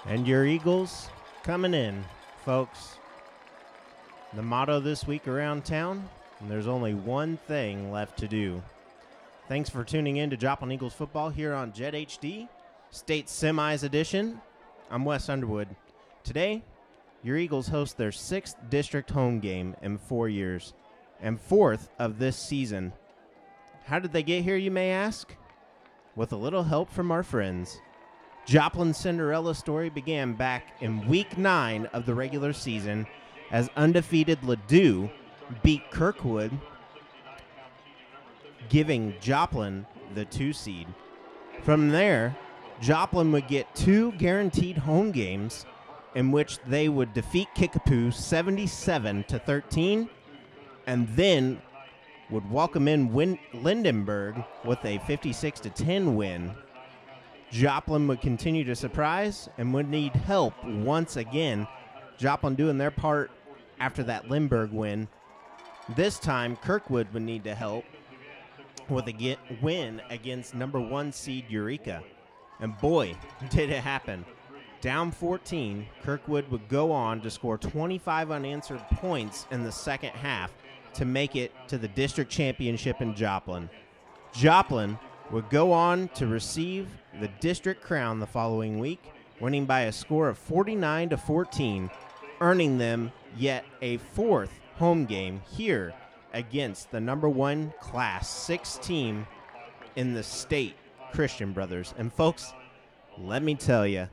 And your Eagles coming in, folks. The motto this week around town, and there's only one thing left to do. Thanks for tuning in to Joplin Eagles football here on Jet HD, State Semis Edition. I'm Wes Underwood. Today, your Eagles host their 6th district home game in 4 years, and 4th of this season. How did they get here, you may ask? With a little help from our friends. Joplin's Cinderella story began back in Week 9 of the regular season as undefeated Ladue beat Kirkwood, giving Joplin the 2 seed. From there, Joplin would get 2 guaranteed home games in which they would defeat Kickapoo 77-13 and then would welcome in Lindenberg with a 56-10 win. Joplin would continue to surprise and would need help once again. Joplin doing their part after that Lindbergh win. This time, Kirkwood would need to help with a win against number 1 seed Eureka. And boy, did it happen. Down 14, Kirkwood would go on to score 25 unanswered points in the second half to make it to the district championship in Joplin. Joplin would go on to receive the district crown the following week, winning by a score of 49-14, earning them yet a 4th home game here against the number 1 Class 6 team in the state, Christian Brothers. And folks, let me tell you,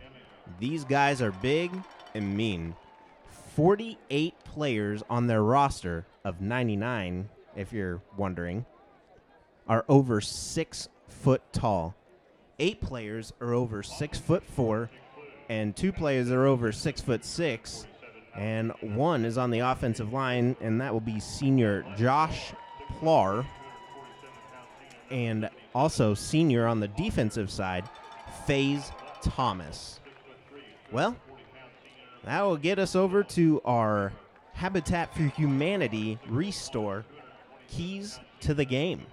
these guys are big and mean. 48 players on their roster of 99, if you're wondering, are over 6 foot tall. 8 players are over 6'4", and 2 players are over 6'6", and 1 is on the offensive line, and that will be senior Josh Plar, and also senior on the defensive side, FaZe Thomas. Well, that will get us over to our Habitat for Humanity Restore keys to the game.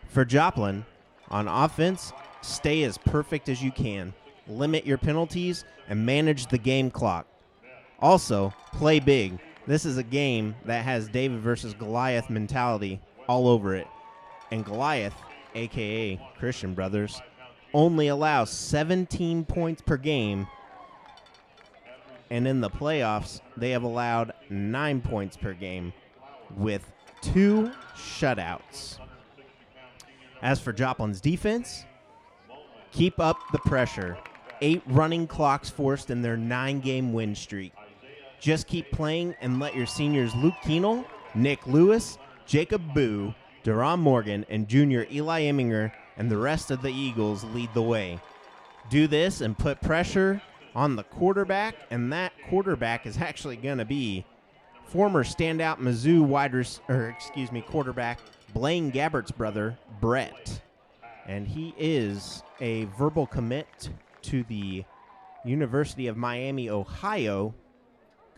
For Joplin, on offense, stay as perfect as you can. Limit your penalties and manage the game clock. Also, play big. This is a game that has David versus Goliath mentality all over it. And Goliath, a.k.a. Christian Brothers, only allows 17 points per game. And in the playoffs, they have allowed 9 points per game with 2 shutouts. As for Joplin's defense, keep up the pressure. 8 running clocks forced in their 9-game win streak. Just keep playing and let your seniors Luke Keenel, Nick Lewis, Jacob Boo, Deron Morgan, and junior Eli Emminger and the rest of the Eagles lead the way. Do this and put pressure on the quarterback, and that quarterback is actually going to be former standout Mizzou quarterback Blaine Gabbert's brother, Brett. And he is a verbal commit to the University of Miami, Ohio,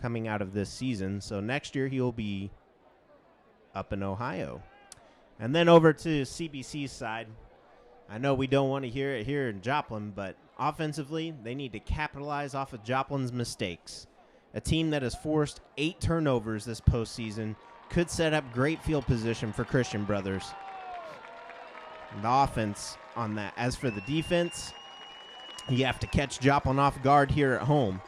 coming out of this season. So next year he'll be up in Ohio. And then over to CBC's side. I know we don't want to hear it here in Joplin, but offensively, they need to capitalize off of Joplin's mistakes. A team that has forced 8 turnovers this postseason could set up great field position for Christian Brothers. And the offense on that. As for the defense, you have to catch Joplin off guard here at home.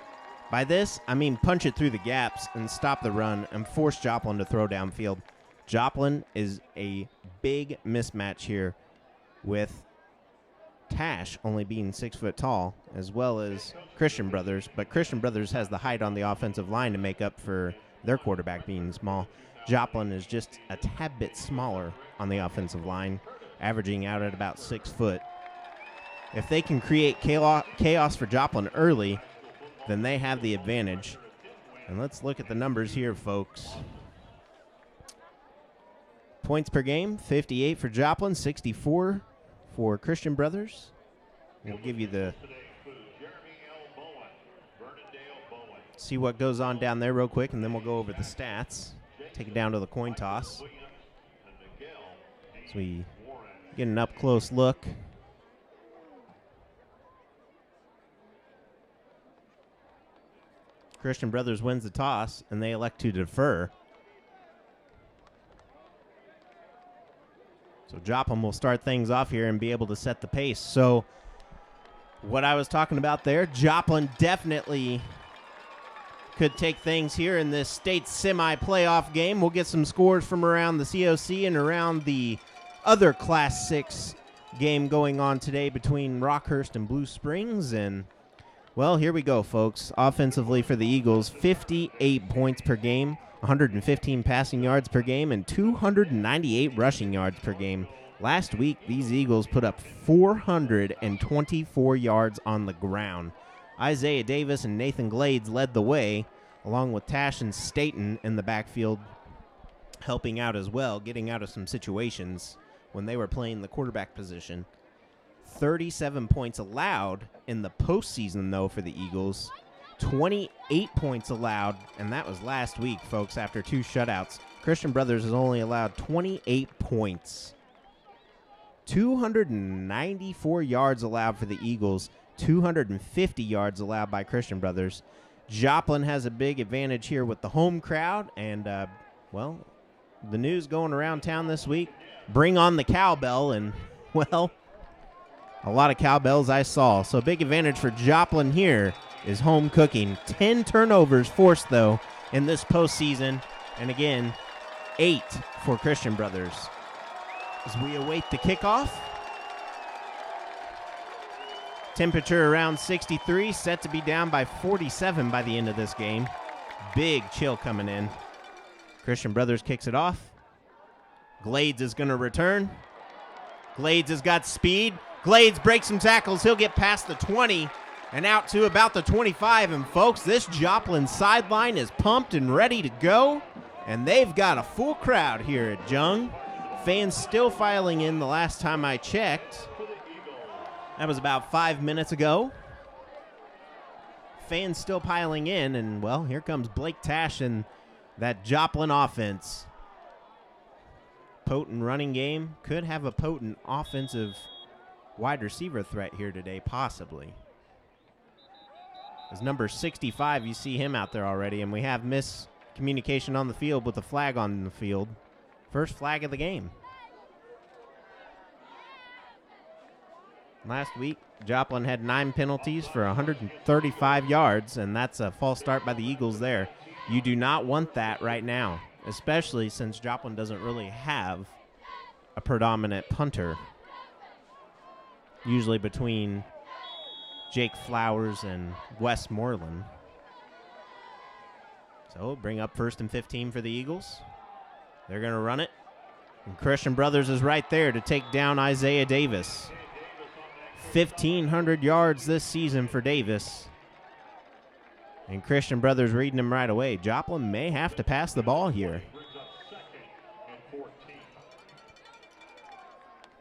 By this, I mean punch it through the gaps and stop the run and force Joplin to throw downfield. Joplin is a big mismatch here with Tash only being 6 foot tall, as well as Christian Brothers. But Christian Brothers has the height on the offensive line to make up for their quarterback being small. Joplin is just a tad bit smaller on the offensive line, averaging out at about 6 foot. If they can create chaos for Joplin early, then they have the advantage. And let's look at the numbers here, folks. Points per game, 58 for Joplin, 64 for Christian Brothers. We'll give you the see what goes on down there real quick, and then we'll go over the stats. Take it down to the coin toss. So we get an up-close look Christian Brothers wins the toss, and they elect to defer. So Joplin will start things off here and be able to set the pace. So what I was talking about there, Joplin definitely could take things here in this state semi-playoff game. We'll get some scores from around the COC and around the other Class 6 game going on today between Rockhurst and Blue Springs. And, well, here we go, folks. Offensively for the Eagles, 58 points per game, 115 passing yards per game, and 298 rushing yards per game. Last week, these Eagles put up 424 yards on the ground. Isaiah Davis and Nathan Glades led the way, along with Tash and Staten in the backfield, helping out as well, getting out of some situations when they were playing the quarterback position. 37 points allowed in the postseason, though, for the Eagles. 28 points allowed, and that was last week, folks, after 2 shutouts. Christian Brothers has only allowed 28 points. 294 yards allowed for the Eagles, 250 yards allowed by Christian Brothers. Joplin has a big advantage here with the home crowd, and, well, the news going around town this week, bring on the cowbell, and, well, a lot of cowbells I saw. So big advantage for Joplin here is home cooking. 10 turnovers forced, though, in this postseason, and again, 8 for Christian Brothers. As we await the kickoff, temperature around 63, set to be down by 47 by the end of this game. Big chill coming in. Christian Brothers kicks it off. Glades is going to return. Glades has got speed. Glades breaks some tackles. He'll get past the 20 and out to about the 25. And, folks, this Joplin sideline is pumped and ready to go. And they've got a full crowd here at Jung. Fans still filing in the last time I checked. That was about 5 minutes ago. Fans still piling in, and, well, here comes Blake Tash and that Joplin offense. Potent running game. Could have a potent offensive wide receiver threat here today, possibly. As number 65, you see him out there already, and we have miscommunication on the field with the flag on the field. First flag of the game. Last week, Joplin had 9 penalties for 135 yards, and that's a false start by the Eagles there. You do not want that right now, especially since Joplin doesn't really have a predominant punter. Usually between Jake Flowers and Wes Moreland. So bring up 1st and 15 for the Eagles. They're going to run it. And Christian Brothers is right there to take down Isaiah Davis. 1,500 yards this season for Davis. And Christian Brothers reading him right away. Joplin may have to pass the ball here.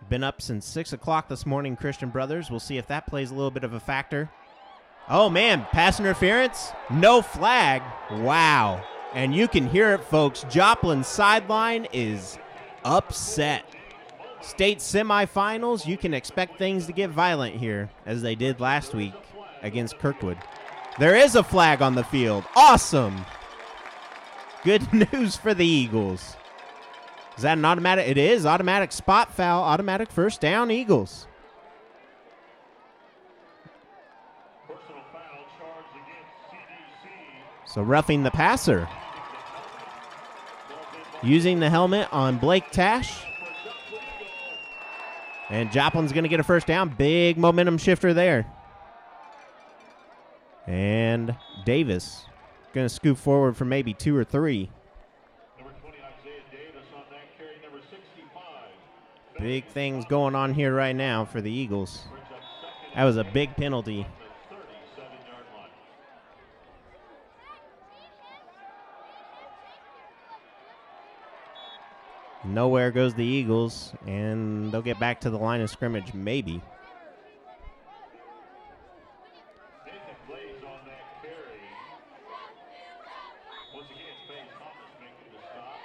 Been up since 6 o'clock this morning, Christian Brothers. We'll see if that plays a little bit of a factor. Oh, man, pass interference? No flag. Wow. And you can hear it, folks. Joplin's sideline is upset. State semifinals, you can expect things to get violent here, as they did last week against Kirkwood. There is a flag on the field. Awesome. Good news for the Eagles. Is that an automatic? It is. Automatic spot foul. Automatic first down, Eagles. So roughing the passer. Using the helmet on Blake Tash. And Joplin's going to get a first down. Big momentum shifter there. And Davis going to scoop forward for maybe 2 or 3. Big things going on here right now for the Eagles. That was a big penalty. Nowhere goes the Eagles, and they'll get back to the line of scrimmage, maybe. Plays on that carry. Once again, Spain Thomas making the stop.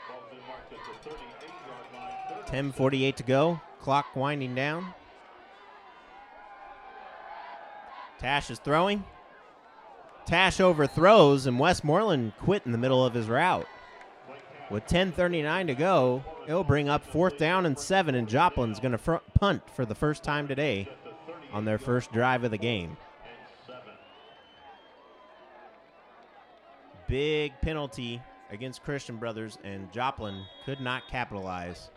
Ball's been marked at the 38-yard line. 10:48 to go. Clock winding down. Tash is throwing. Tash overthrows, and Westmoreland quit in the middle of his route. With 10:39 to go, it'll bring up 4th down and 7, and Joplin's going to punt for the first time today on their first drive of the game. Big penalty against Christian Brothers, and Joplin could not capitalize.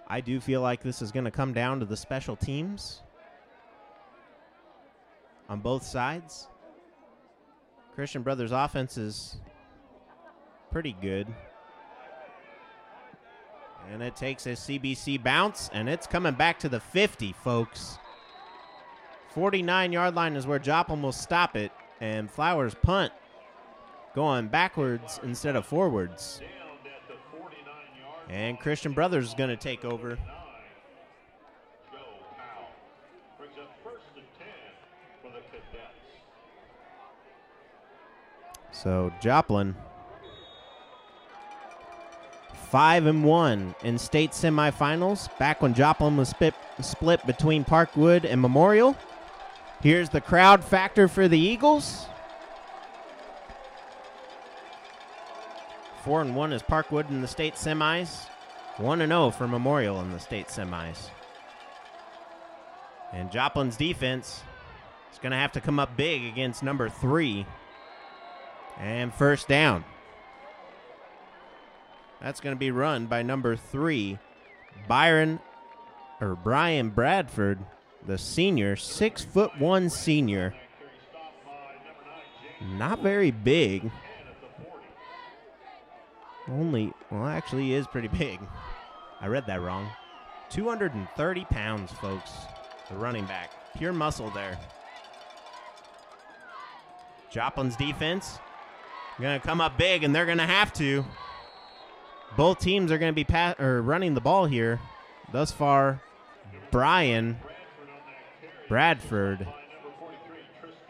I do feel like this is going to come down to the special teams on both sides. Christian Brothers offense is pretty good. And it takes a CBC bounce, and it's coming back to the 50, folks. 49-yard line is where Joplin will stop it, and Flowers punt, going backwards instead of forwards. And Christian Brothers is going to take over. So Joplin 5-1 in state semifinals, back when Joplin was split between Parkwood and Memorial. Here's the crowd factor for the Eagles. 4-1 is Parkwood in the state semis. 1-0 for Memorial in the state semis. And Joplin's defense is going to have to come up big against number 3. And first down. That's going to be run by number 3, Brian Bradford, the senior, 6'1" senior. Not very big. Actually he is pretty big. I read that wrong. 230 pounds, folks, the running back. Pure muscle there. Joplin's defense going to come up big, and they're going to have to. Both teams are going to be running the ball here. Thus far, Brian Bradford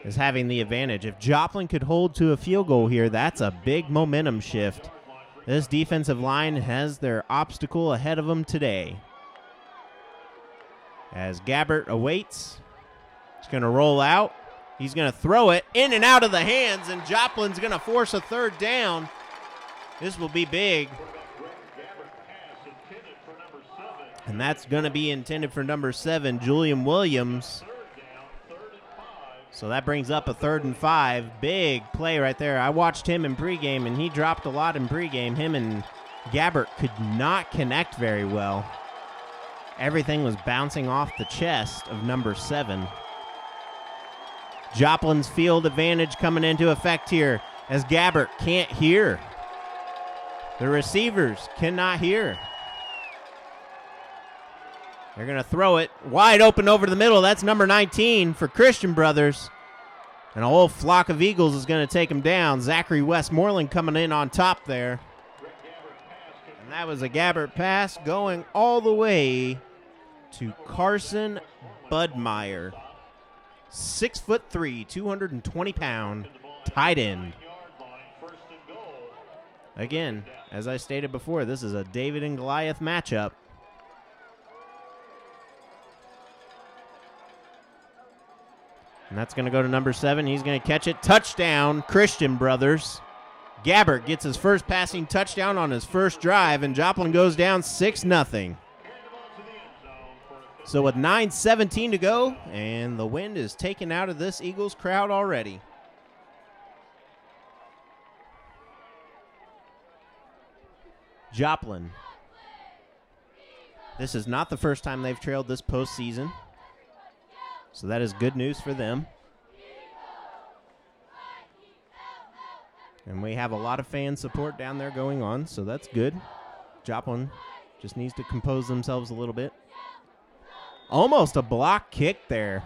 is having the advantage. If Joplin could hold to a field goal here, that's a big momentum shift. This defensive line has their obstacle ahead of them today. As Gabbert awaits, he's going to roll out. He's going to throw it in and out of the hands, and Joplin's going to force a 3rd down. This will be big. And that's going to be intended for number 7, Julian Williams. So that brings up a 3rd and 5. Big play right there. I watched him in pregame, and he dropped a lot in pregame. Him and Gabbert could not connect very well. Everything was bouncing off the chest of number 7. Joplin's field advantage coming into effect here as Gabbert can't hear. The receivers cannot hear. They're going to throw it wide open over the middle. That's number 19 for Christian Brothers. And a whole flock of Eagles is going to take him down. Zachary Westmoreland coming in on top there. And that was a Gabbert pass going all the way to Carson Budmeyer. 6'3", 220-pound tight end. Again, as I stated before, this is a David and Goliath matchup. And that's going to go to number 7. He's going to catch it. Touchdown, Christian Brothers. Gabbert gets his first passing touchdown on his first drive, and Joplin goes down 6-0. So with 9:17 to go, and the wind is taken out of this Eagles crowd already. Joplin. This is not the first time they've trailed this postseason. So that is good news for them. And we have a lot of fan support down there going on, so that's good. Joplin just needs to compose themselves a little bit. Almost a block kick there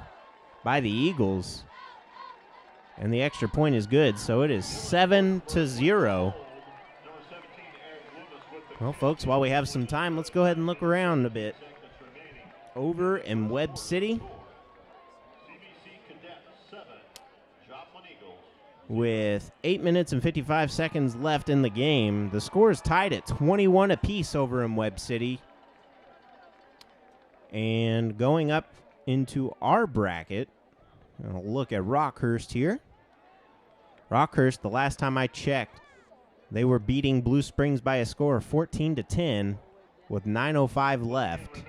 by the Eagles. And the extra point is good, so it is 7-0. Well, folks, while we have some time, let's go ahead and look around a bit. Over in Webb City, with 8 minutes and 55 seconds left in the game, the score is tied at 21 apiece over in Webb City. And going up into our bracket, And a look at Rockhurst here. Rockhurst, the last time I checked, they were beating Blue Springs by a score of 14-10 with 9:05 left.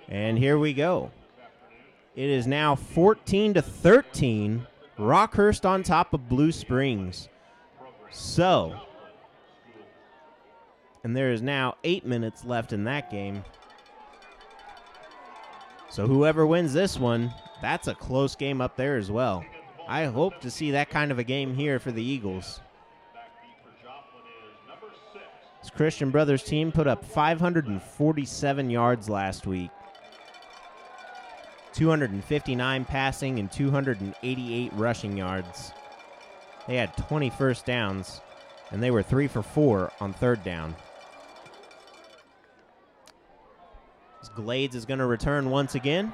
And here we go. It is now 14-13. Rockhurst on top of Blue Springs. So, and there is now 8 minutes left in that game. So whoever wins this one, that's a close game up there as well. I hope to see that kind of a game here for the Eagles. This Christian Brothers team put up 547 yards last week. 259 passing and 288 rushing yards. They had 20 first downs, and they were 3 for 4 on third down. Glades is going to return once again.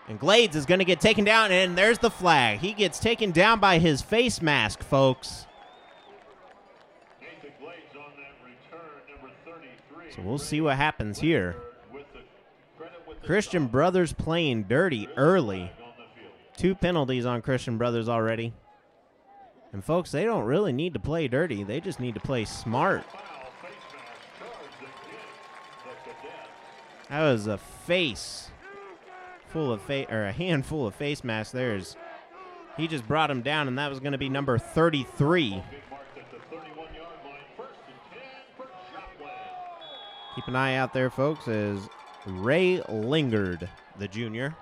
And Glades is going to get taken down, and there's the flag. He gets taken down by his face mask, folks. So we'll see what happens here. Christian Brothers playing dirty early. 2 penalties on Christian Brothers already. And folks, they don't really need to play dirty. They just need to play smart. That was a face full of a handful of face masks. He just brought him down, and that was going to be number 33. Keep an eye out there, folks, as Ray Lingard, the junior.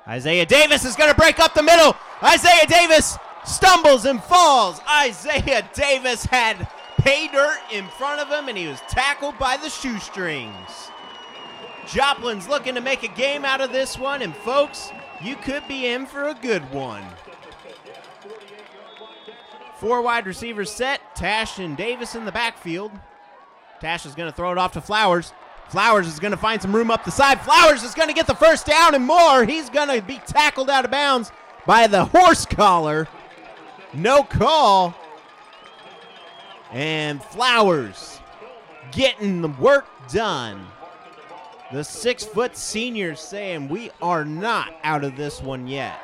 Isaiah Davis is going to break up the middle. Isaiah Davis stumbles and falls. Isaiah Davis had pay dirt in front of him, and he was tackled by the shoestrings. Joplin's looking to make a game out of this one, and folks, you could be in for a good one. 4 wide receivers set. Tash and Davis in the backfield. Tash is going to throw it off to Flowers. Flowers is going to find some room up the side. Flowers is going to get the first down and more. He's going to be tackled out of bounds by the horse collar. No call. And Flowers getting the work done. The 6-foot senior saying we are not out of this one yet.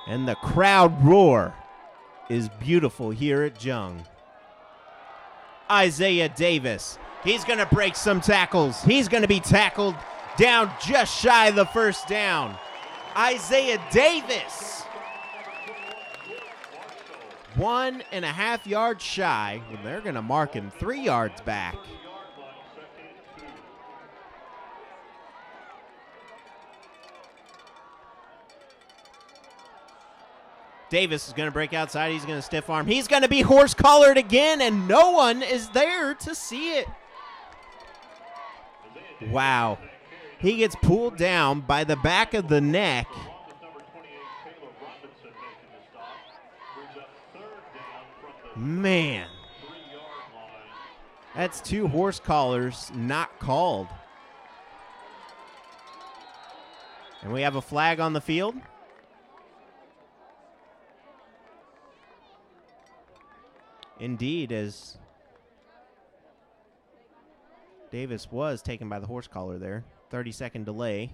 And the crowd roar is beautiful here at Jung. Isaiah Davis, he's going to break some tackles. He's going to be tackled down just shy of the first down. Isaiah Davis, 1.5 yards shy. Well, they're going to mark him 3 yards back. Davis is going to break outside. He's going to stiff arm. He's going to be horse collared again, and no one is there to see it. Wow. He gets pulled down by the back of the neck. Man. That's 2 horse collars not called. And we have a flag on the field. Indeed, as Davis was taken by the horse collar there. 30-second delay.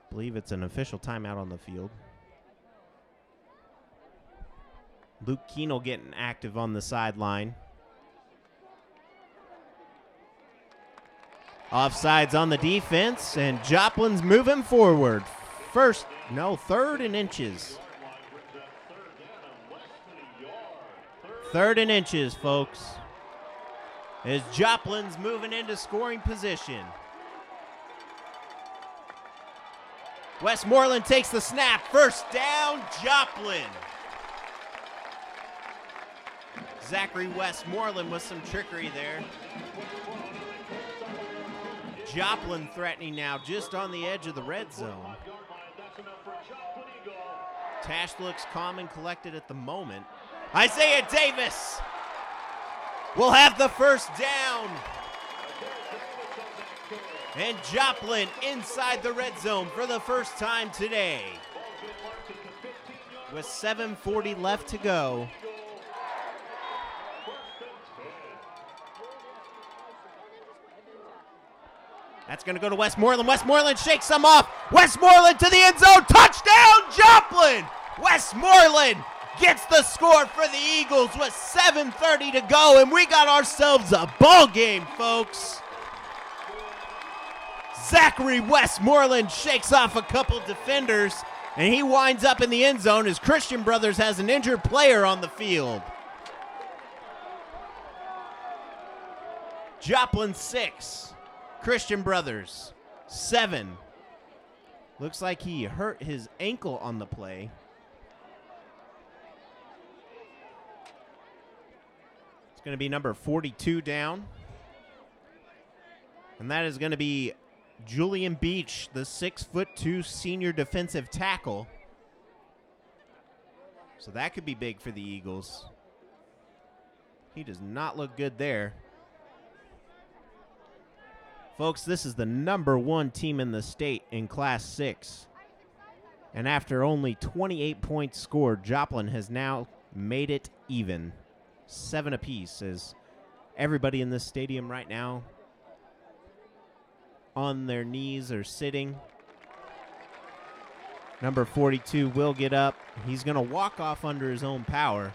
I believe it's an official timeout on the field. Luke Keenel getting active on the sideline. Offsides on the defense, and Joplin's moving forward. Third and inches. 3rd and inches, folks. As Joplin's moving into scoring position. Westmoreland takes the snap. First down, Joplin. Zachary Westmoreland with some trickery there. Joplin threatening now just on the edge of the red zone. Tash looks calm and collected at the moment. Isaiah Davis will have the first down. And Joplin inside the red zone for the first time today. with 7:40 left to go. That's going to go to Westmoreland. Westmoreland shakes them off. Westmoreland to the end zone. Touchdown, Joplin! Westmoreland gets the score for the Eagles with 7:30 to go, and we got ourselves a ball game, folks. Zachary Westmoreland shakes off a couple defenders, and he winds up in the end zone as Christian Brothers has an injured player on the field. Joplin 6, Christian Brothers 7. Looks like he hurt his ankle on the play. It's going to be number 42 down. And that is going to be Julian Beach, the 6'2" senior defensive tackle. So that could be big for the Eagles. He does not look good there. Folks, this is the number 1 team in the state in Class 6. And after only 28 points scored, Joplin has now made it even. 7 apiece, as everybody in this stadium right now on their knees or sitting. Number 42 will get up. He's going to walk off under his own power.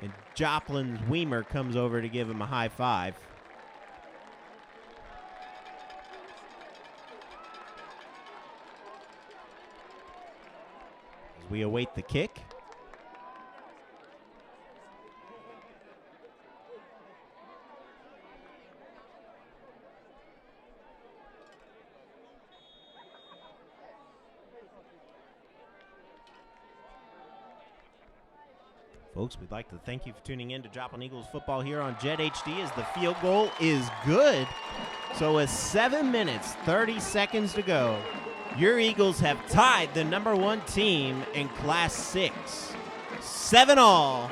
And Joplin's Weimer comes over to give him a high five. As we await the kick. Folks, we'd like to thank you for tuning in to Joplin Eagles football here on Jet HD as the field goal is good. So with 7 minutes, 30 seconds to go, your Eagles have tied the number 1 team in Class 6. 7-all.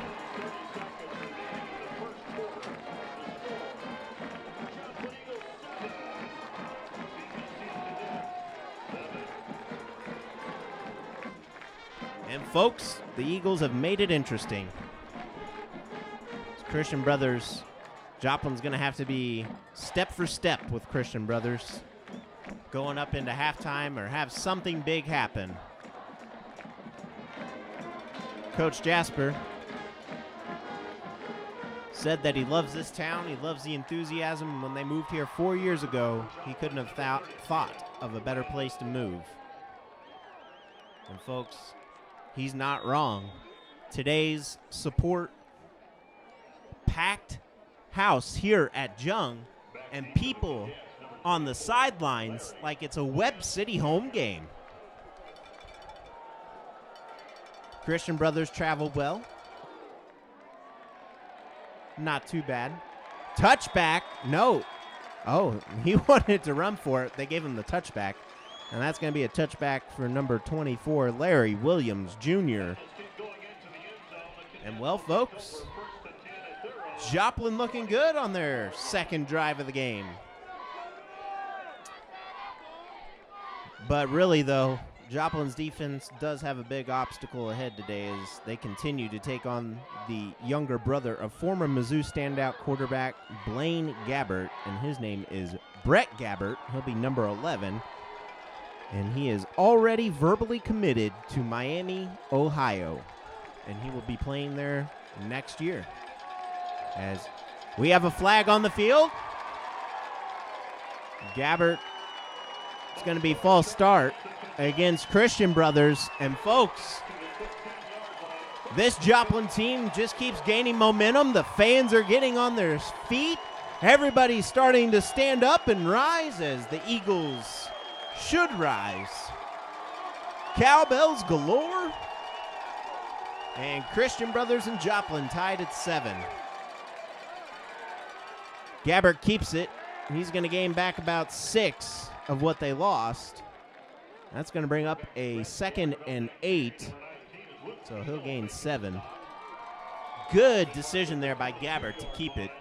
And folks, the Eagles have made it interesting. Christian Brothers, Joplin's going to have to be step for step with Christian Brothers, going up into halftime or have something big happen. Coach Jasper said that he loves this town, he loves the enthusiasm. When they moved here 4 years ago, he couldn't have thought of a better place to move. And folks, he's not wrong. Today's support, packed house here at Jung, and people on the sidelines like it's a Webb City home game. Christian Brothers traveled well. Not too bad. Touchback, no. Oh, he wanted to run for it. They gave him the touchback. And that's going to be a touchback for number 24, Larry Williams, Jr. And, well, folks, Joplin looking good on their second drive of the game. But really, though, Joplin's defense does have a big obstacle ahead today as they continue to take on the younger brother of former Mizzou standout quarterback Blaine Gabbert, and his name is Brett Gabbert. He'll be number 11. And he is already verbally committed to Miami, Ohio. And he will be playing there next year. As we have a flag on the field. Gabbert, it's going to be false start against Christian Brothers. And folks, this Joplin team just keeps gaining momentum. The fans are getting on their feet. Everybody's starting to stand up and rise as the Eagles should rise. Cowbells galore. And Christian Brothers and Joplin tied at 7. Gabbert keeps it. He's going to gain back about 6 of what they lost. That's going to bring up a 2nd and 8. So he'll gain 7. Good decision there by Gabbert to keep it.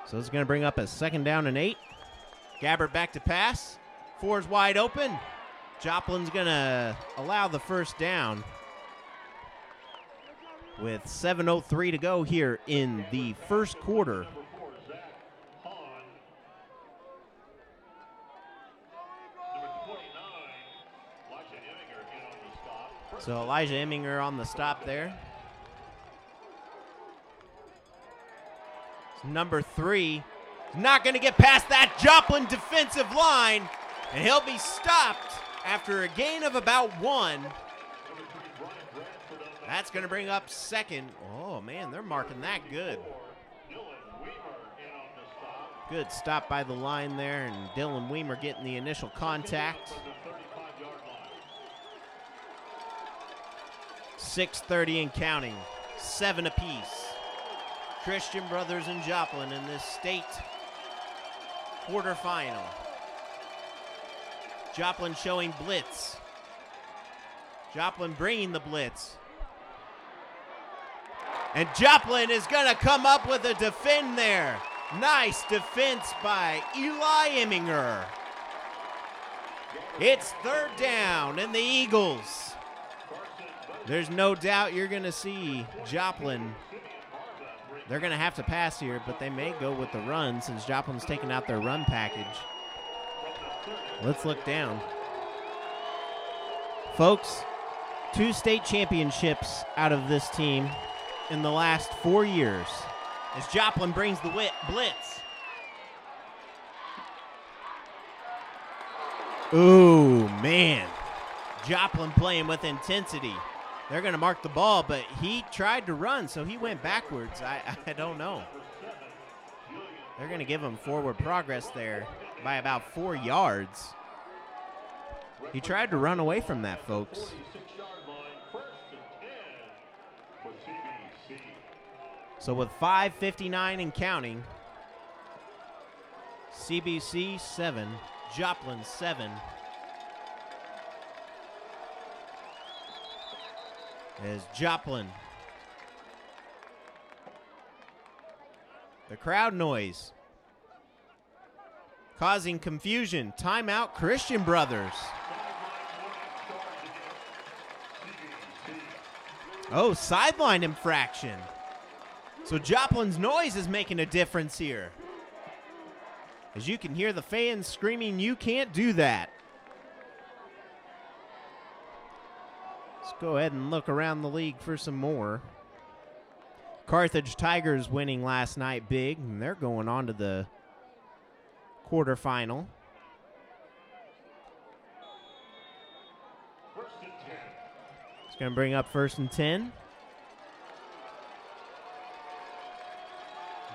So it's going to bring up a 2nd down and 8. Gabbert back to pass. 4's wide open. Joplin's going to allow the first down with 7:03 to go here in the first quarter. So Elijah Emminger on the stop there. Number 3 is not going to get past that Joplin defensive line, and he'll be stopped after a gain of about 1. That's going to bring up second. Oh, man, they're marking that good. Good stop by the line there, and Dylan Weimer getting the initial contact. 6:30 and counting, 7 apiece. Christian Brothers and Joplin in this state quarterfinal. Joplin showing blitz. Joplin bringing the blitz. And Joplin is going to come up with a defend there. Nice defense by Eli Emminger. It's 3rd down, and the Eagles. There's no doubt you're going to see Joplin. They're going to have to pass here, but they may go with the run since Joplin's taking out their run package. Let's look down. Folks, 2 state championships out of this team in the last 4 years as Joplin brings the blitz. Ooh, man. Joplin playing with intensity. They're going to mark the ball, but he tried to run, so he went backwards. I don't know. They're going to give him forward progress there by about 4 yards. He tried to run away from that, folks. So with 5:59 and counting, CBC 7, Joplin 7. As Joplin. The crowd noise causing confusion. Timeout, Christian Brothers. Oh, sideline infraction. So Joplin's noise is making a difference here. As you can hear the fans screaming, "You can't do that." Let's go ahead and look around the league for some more. Carthage Tigers winning last night big, and they're going on to the quarterfinal. It's going to bring up 1st and 10.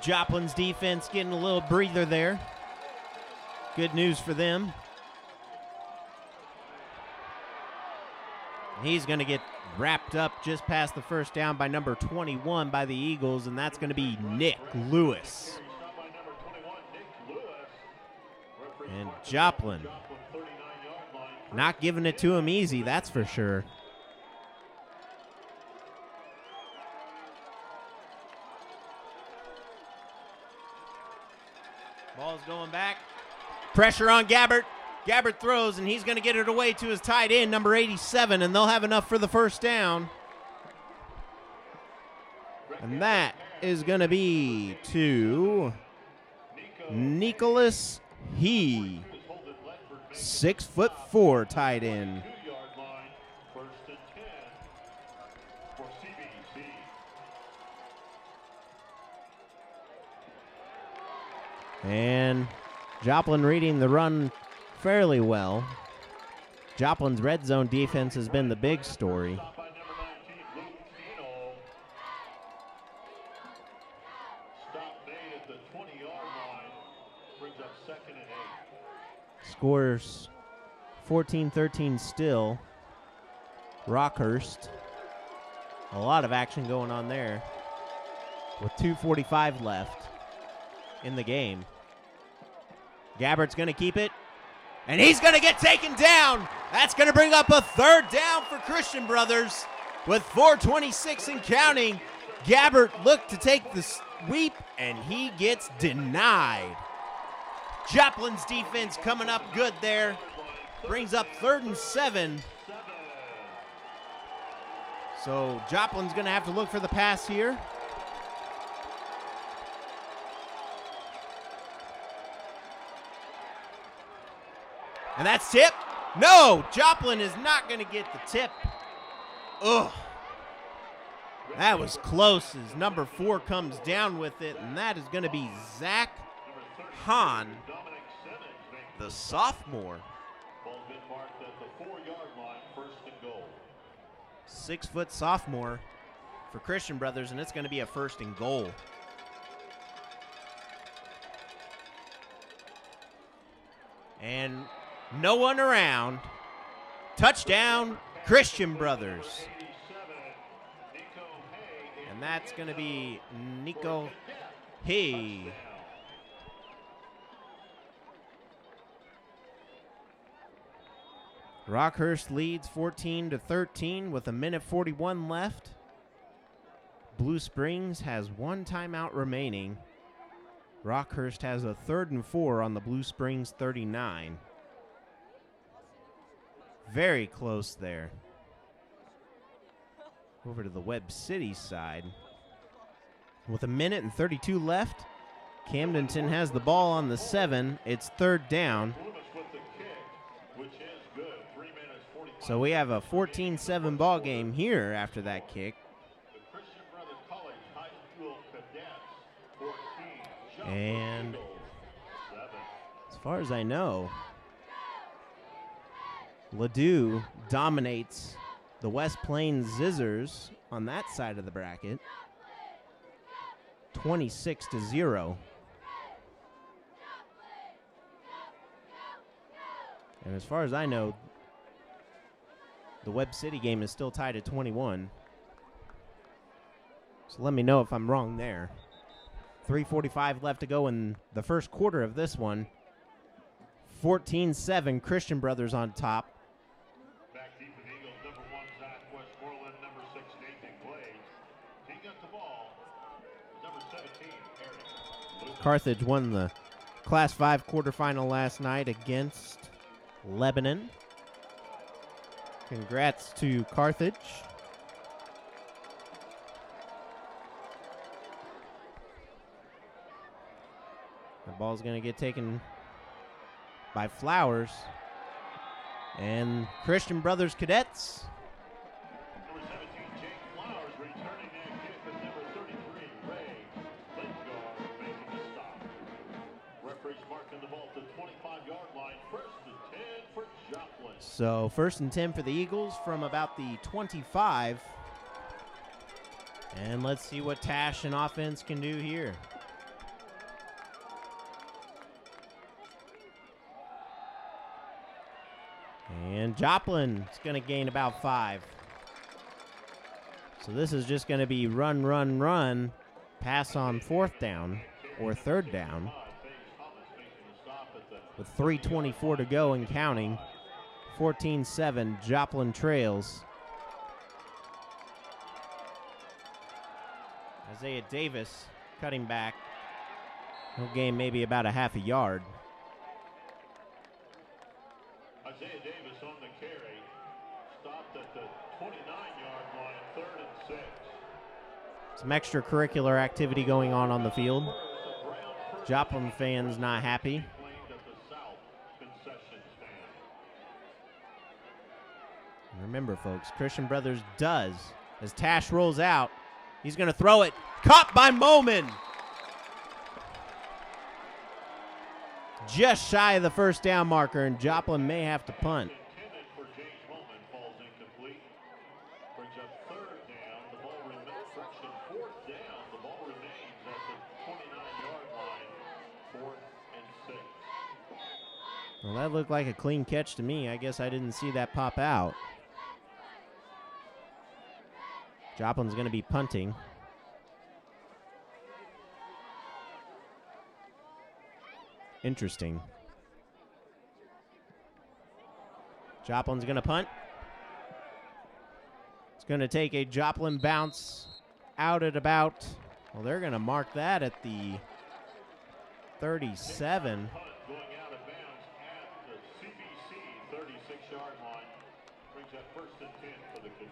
Joplin's defense getting a little breather there. Good news for them. He's going to get wrapped up just past the first down by number 21 by the Eagles, and that's going to be Nick Lewis. And Joplin not giving it to him easy, that's for sure. Ball's going back. Pressure on Gabbert. Gabbert throws, and he's going to get it away to his tight end, number 87, and they'll have enough for the first down. And that is going to be to Nicholas He, 6'4" tight end. And Joplin reading the run fairly well. Joplin's red zone defense has been the big story. Scores 14-13 still. Rockhurst. A lot of action going on there with 2:45 left in the game. Gabbert's going to keep it, and he's going to get taken down. That's going to bring up a 3rd down for Christian Brothers with 4:26 and counting. Gabbert looked to take the sweep, and he gets denied. Joplin's defense coming up good there. brings up 3rd and 7. So Joplin's going to have to look for the pass here. And that's tip. No, Joplin is not going to get the tip. Ugh. That was close as number 4 comes down with it, and that is going to be Zach Hahn, the sophomore. 6-foot sophomore for Christian Brothers, and it's going to be a 1st and goal. And no one around. Touchdown, Christian Brothers. And that's going to be Nico Hay. Rockhurst leads 14-13 with 1:41 left. Blue Springs has 1 timeout remaining. Rockhurst has a 3rd and 4 on the Blue Springs 39. Very close there. Over to the Webb City side. With 1:32 left, Camdenton has the ball on the 7. It's 3rd down. So we have a 14-7 ball game here after that kick. And as far as I know, Ladue dominates the West Plains Zizzers on that side of the bracket, 26-0. And as far as I know, the Webb City game is still tied at 21. So let me know if I'm wrong there. 3:45 left to go in the first quarter of this one. 14-7, Christian Brothers on top. Back deep for the Eagles, number 1, Zach Westmoreland, number 6, Nathan Clay. He got the ball. Number 17, Eric. Carthage won the Class 5 quarterfinal last night against Lebanon. Congrats to Carthage. The ball's going to get taken by Flowers. And Christian Brothers Cadets. Number 17, Jake Flowers, returning that kick with number 33, Ray Lindgar, making the stop. Referees marking the ball to the 25-yard line. 1st and 10 for Joplin. So 1st and 10 for the Eagles from about the 25. And let's see what Tash and offense can do here. And Joplin is going to gain about 5. So this is just going to be run, run, run, pass on 4th down or 3rd down. With 3:24 to go and counting. 14-7, Joplin trails. Isaiah Davis cutting back. He'll gain maybe about a half a yard. Isaiah Davis on the carry. Stopped at the 29-yard line, 3rd and 6. Some extracurricular activity going on the field. Joplin fans not happy. And remember, folks, Christian Brothers does. As Tash rolls out, he's going to throw it. Caught by Moman. Just shy of the 1st down marker, and Joplin may have to punt. Intended for James Bowman, falls incomplete. Brings up 3rd down. The ball remains. 4th down. The ball remains at the 29-yard line. 4th and 6. Well, that looked like a clean catch to me. I guess I didn't see that pop out. Joplin's going to be punting. Interesting. Joplin's going to punt. It's going to take a Joplin bounce out at about, well, they're going to mark that at the 37. Punt going out of bounds at the CBC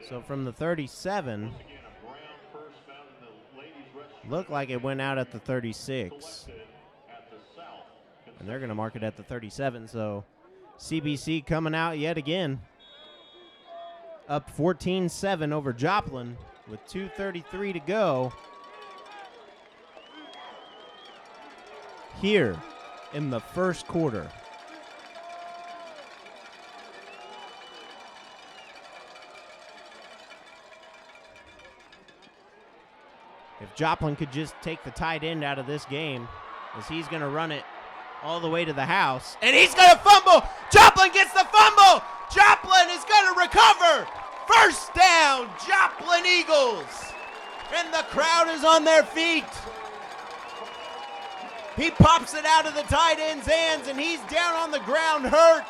So from the 37, looked like it went out at the 36. And they're going to mark it at the 37. So CBC coming out yet again. Up 14-7 over Joplin with 2:33 to go. Here in the first quarter. If Joplin could just take the tight end out of this game, as he's going to run it all the way to the house. And he's going to fumble. Joplin gets the fumble. Joplin is going to recover. First down, Joplin Eagles. And the crowd is on their feet. He pops it out of the tight end's hands, and he's down on the ground hurt.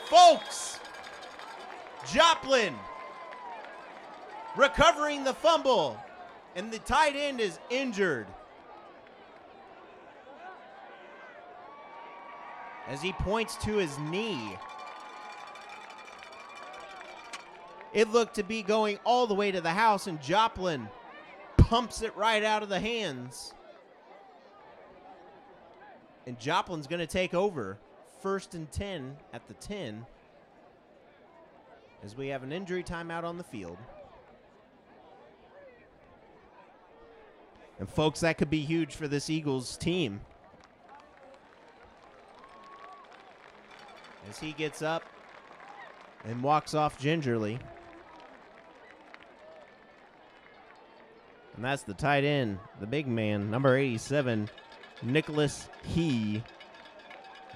Folks, Joplin recovering the fumble, and the tight end is injured. As he points to his knee. It looked to be going all the way to the house, and Joplin pumps it right out of the hands. And Joplin's going to take over 1st and 10 at the 10 as we have an injury timeout on the field. And folks, that could be huge for this Eagles team. As he gets up and walks off gingerly. And that's the tight end, the big man, number 87, Nicholas He,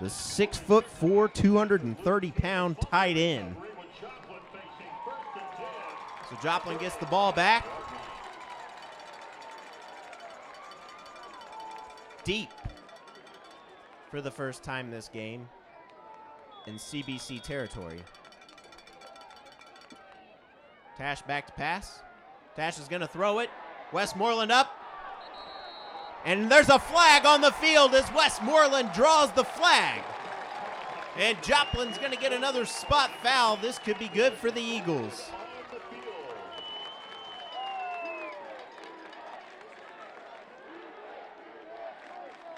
the 6'4", 230-pound tight end. So Joplin gets the ball back. Deep for the first time this game in CBC territory. Tash back to pass. Tash is going to throw it. Westmoreland up. And there's a flag on the field as Westmoreland draws the flag. And Joplin's going to get another spot foul. This could be good for the Eagles.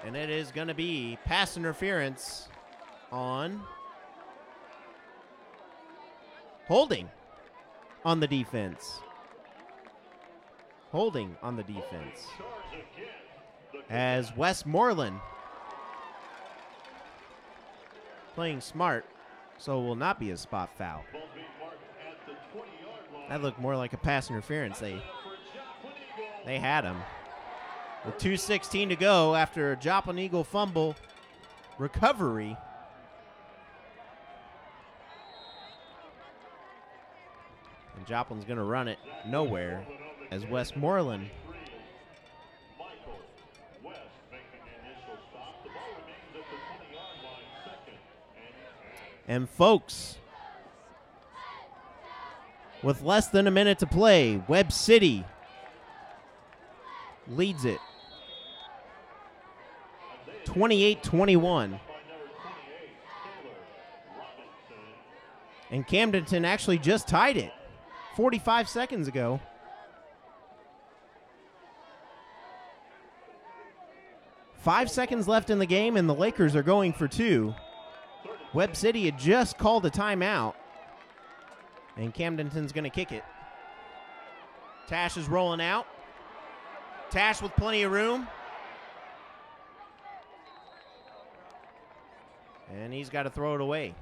And it is going to be pass interference on holding on the defense. Holding on the defense. As Westmoreland playing smart, so it will not be a spot foul. That looked more like a pass interference. They had him. With 2:16 to go after a Joplin Eagle fumble recovery. And Joplin's going to run it nowhere as Westmoreland. And folks, with less than a minute to play, Webb City leads it 28-21. And Camdenton actually just tied it 45 seconds ago. Five seconds left in the game, and the Lakers are going for two. Webb City had just called a timeout. And Camdenton's going to kick it. Tash is rolling out. Tash with plenty of room. And he's got to throw it away.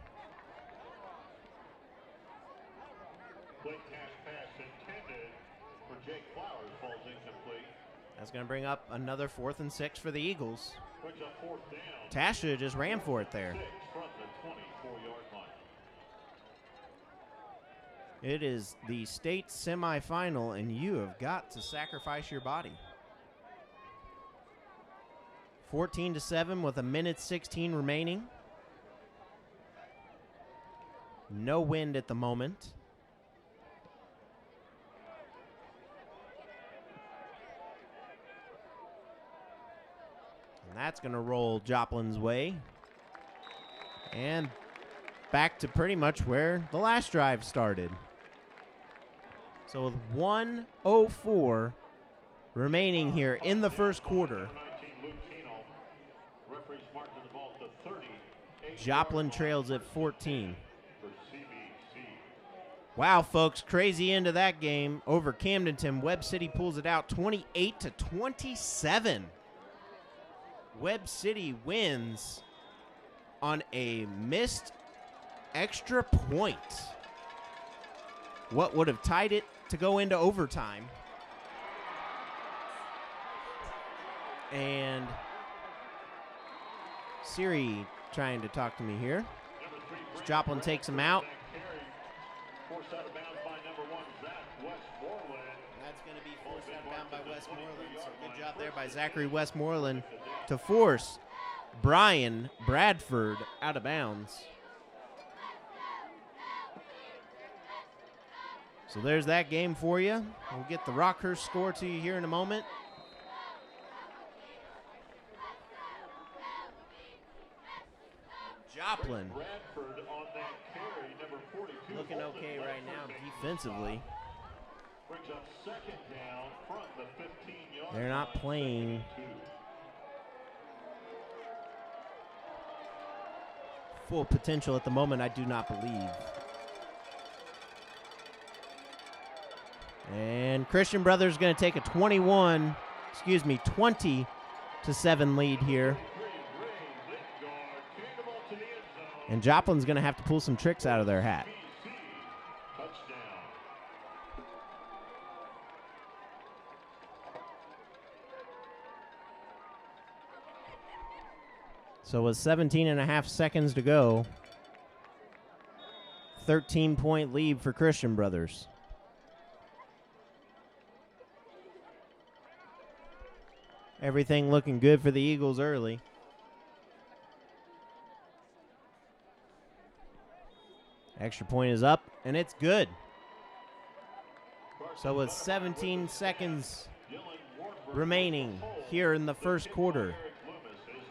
That's going to bring up another 4th and 6 for the Eagles. Tash should have just ran for it there. It is the state semifinal, and you have got to sacrifice your body. 14-7 with 1:16 remaining. No wind at the moment. And that's going to roll Joplin's way. And back to pretty much where the last drive started. So with 1:04 remaining here in the first quarter, Joplin trails at 14. Wow, folks, crazy end of that game over Camdenton. Webb City pulls it out 28-27. Webb City wins on a missed extra point. What would have tied it to go into overtime. And Siri trying to talk to me here. Joplin takes him out. Forced out of bounds by number 1, Zach Westmoreland. That's going to be forced out of bounds by Westmoreland. So good job there by Zachary Westmoreland to force Brian Bradford out of bounds. So there's that game for you. We'll get the Rockhurst score to you here in a moment. Joplin looking okay right now defensively. They're not playing full potential at the moment, I do not believe. And Christian Brothers going to take a 20-7 lead here. And Joplin's going to have to pull some tricks out of their hat. So with 17.5 seconds to go, 13-point lead for Christian Brothers. Everything looking good for the Eagles early. Extra point is up, and it's good. So with 17 seconds remaining here in the first quarter,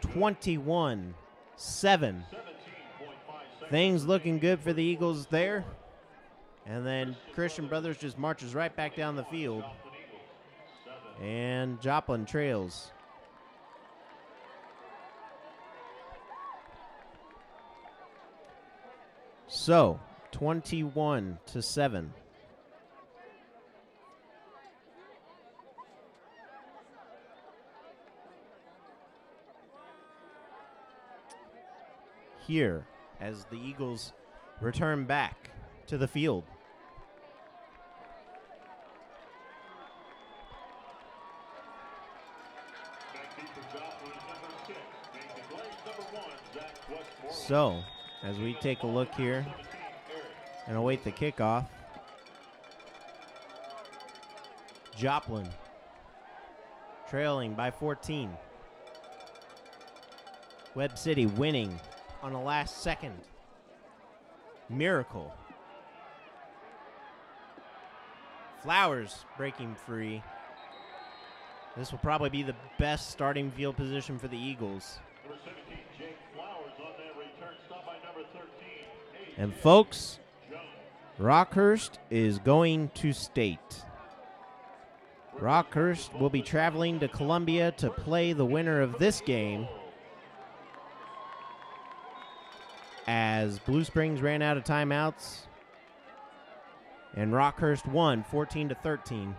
21-7. Things looking good for the Eagles there. And then Christian Brothers just marches right back down the field. And Joplin trails. So, 21-7. Here, as the Eagles return back to the field. So, as we take a look here and await the kickoff, Joplin trailing by 14. Webb City winning on a last second miracle. Flowers breaking free. This will probabprobably be the best starting field position for the Eagles. And folks, Rockhurst is going to state. Rockhurst will be traveling to Columbia to play the winner of this game, as Blue Springs ran out of timeouts and Rockhurst won 14-13.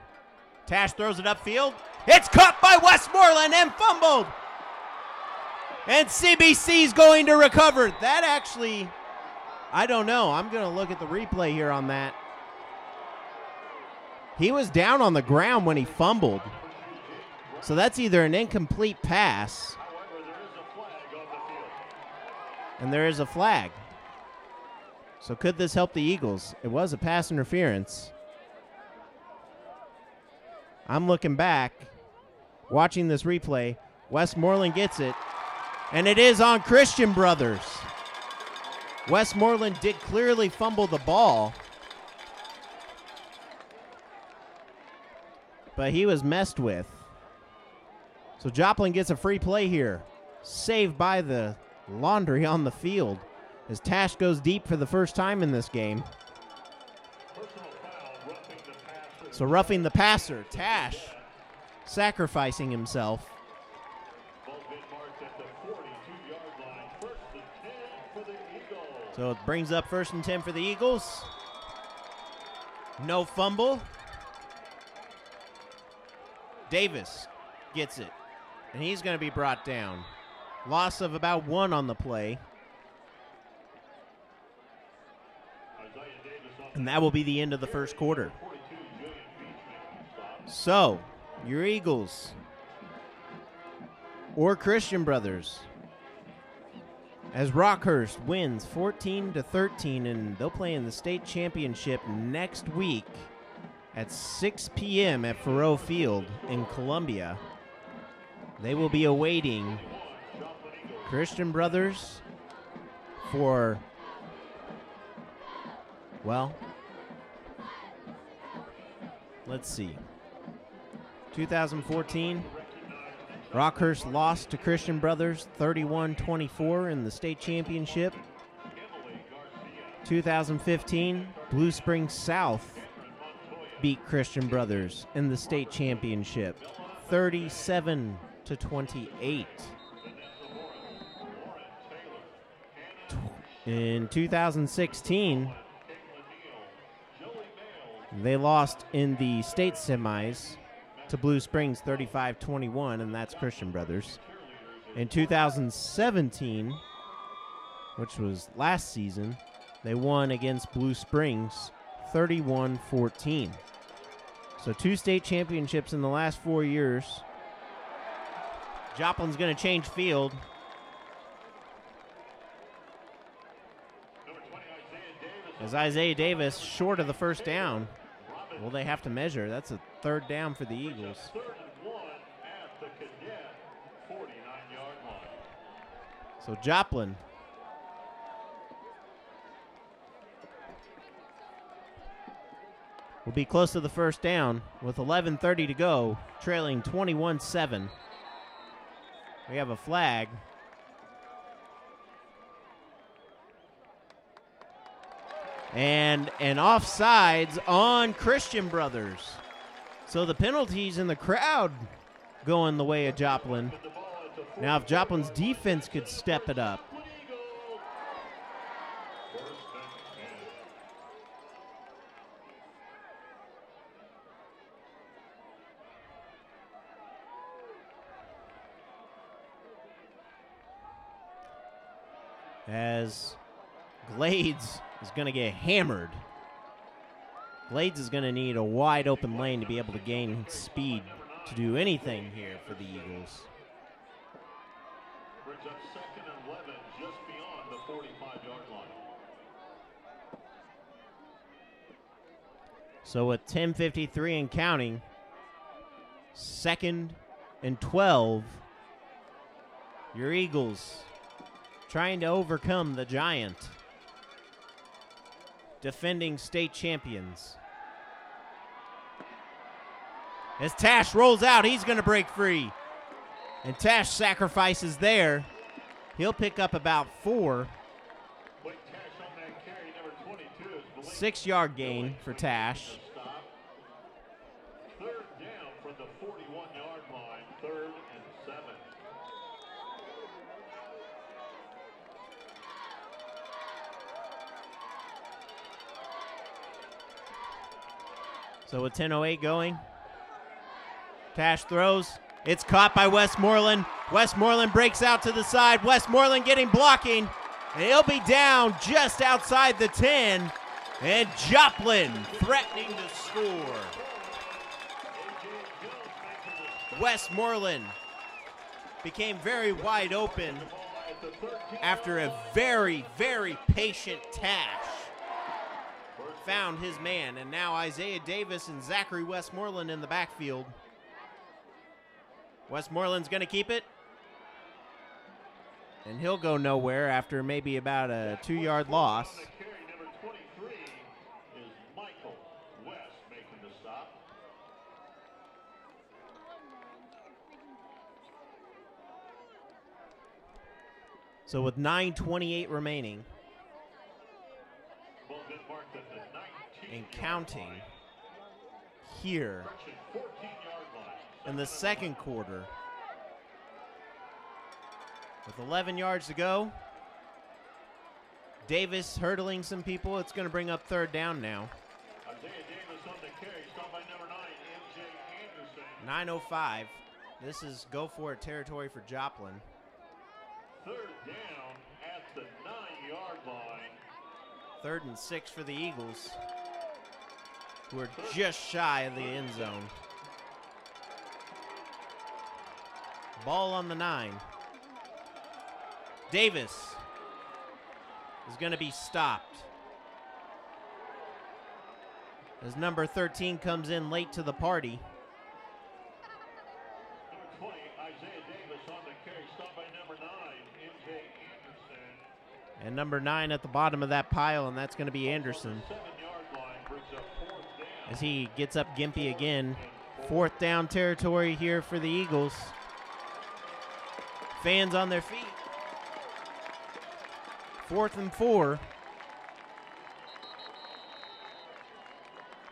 Tash throws it upfield. It's caught by Westmoreland and fumbled. And CBC's going to recover. That actually, I don't know. I'm going to look at the replay here on that. He was down on the ground when he fumbled. So that's either an incomplete pass, and there is a flag. So could this help the Eagles? It was a pass interference. I'm looking back, watching this replay. Westmoreland gets it, and it is on Christian Brothers. Westmoreland did clearly fumble the ball, but he was messed with. So Joplin gets a free play here. Saved by the laundry on the field as Tash goes deep for the first time in this game. So roughing the passer, Tash sacrificing himself. Ball's been marked at the 42-yard line. First and 10 for the Eagles. So it brings up 1st and 10 for the Eagles. No fumble. Davis gets it, and he's going to be brought down. Loss of about 1 on the play. And that will be the end of the first quarter. So, your Eagles or Christian Brothers, as Rockhurst wins 14-13, and they'll play in the state championship next week at 6 p.m. at Faurot Field in Columbia. They will be awaiting Christian Brothers for, well, let's see. 2014, Rockhurst lost to Christian Brothers 31-24 in the state championship. 2015, Blue Springs South beat Christian Brothers in the state championship 37-28. In 2016, they lost in the state semis to Blue Springs 35-21, and that's Christian Brothers. In 2017, which was last season, they won against Blue Springs 31-14. So 2 state championships in the last 4 years. Joplin's going to change field. As Isaiah Davis short of the first down. Will they have to measure? That's a 3rd down for the Eagles. 3rd and 1 at the Cadet 49-yard line. So Joplin will be close to the first down with 11:30 to go, trailing 21-7. We have a flag. And an offsides on Christian Brothers. So the penalties in the crowd going the way of Joplin. Now if Joplin's defense could step it up. As Glades is going to get hammered. Glades is going to need a wide open lane to be able to gain speed to do anything here for the Eagles. Brings up 2nd and 11 just beyond the 45-yard line. So with 10:53 and counting, 2nd and 12, your Eagles trying to overcome the Giant, defending state champions. As Tash rolls out, he's going to break free. And Tash sacrifices there. He'll pick up about 4. 6-yard gain for Tash. 3rd down from the 41-yard line, 3rd and 7. So with 10:08 going, Tash throws. It's caught by Westmoreland. Westmoreland breaks out to the side. Westmoreland getting blocking. And he'll be down just outside the 10. And Joplin threatening to score. Westmoreland became very wide open after a very, very patient Tash found his man, and now Isaiah Davis and Zachary Westmoreland in the backfield. Westmoreland's going to keep it, and he'll go nowhere after maybe about a 2-yard loss. Number 23 is Michael West making the stop. So with 9:28 remaining and counting, here in the second quarter. With 11 yards to go. Davis hurdling some people. It's going to bring up third down now. 9:05. This is go for it territory for Joplin. Third down at the 9-yard line. 3rd and 6 for the Eagles, who are just shy of the end zone. Ball on the 9. Davis is going to be stopped as number 13 comes in late to the party. Number 20, Isaiah Davis on the carry, stopped by number 9, MJ Anderson. And number 9 at the bottom of that pile, and that's going to be Anderson. 7-yard line brings up 4th down. As he gets up gimpy again. 4th down territory here for the Eagles. Fans on their feet. 4th and 4.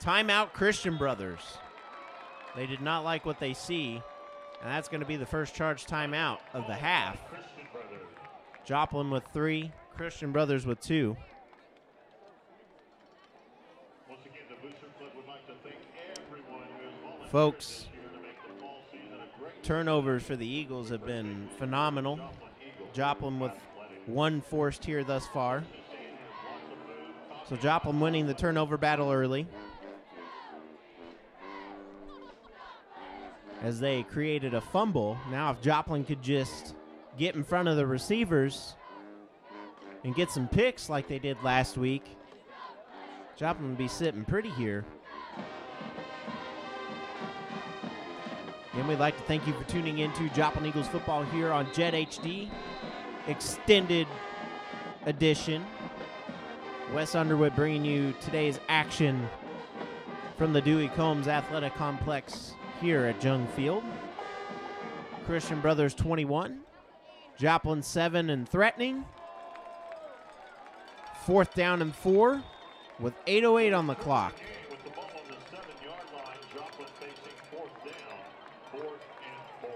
Timeout, Christian Brothers. They did not like what they see, and that's going to be the first charge timeout of the half. Joplin with 3, Christian Brothers with 2. Once again, the Booster Club would like to thank everyone who has volunteered Folks, this year to make the fall season a great turnovers for the Eagles have been phenomenal. Joplin with 1 forced here thus far. So Joplin winning the turnover battle early, as they created a fumble. Now if Joplin could just get in front of the receivers and get some picks like they did last week, Joplin would be sitting pretty here. And we'd like to thank you for tuning in to Joplin Eagles football here on Jet HD Extended Edition. Wes Underwood bringing you today's action from the Dewey Combs Athletic Complex here at Jung Field. Christian Brothers 21, Joplin 7 and threatening. 4th down and 4 with 8:08 on the clock. with the ball on the 7-yard line. Joplin facing 4th down, 4th and 4.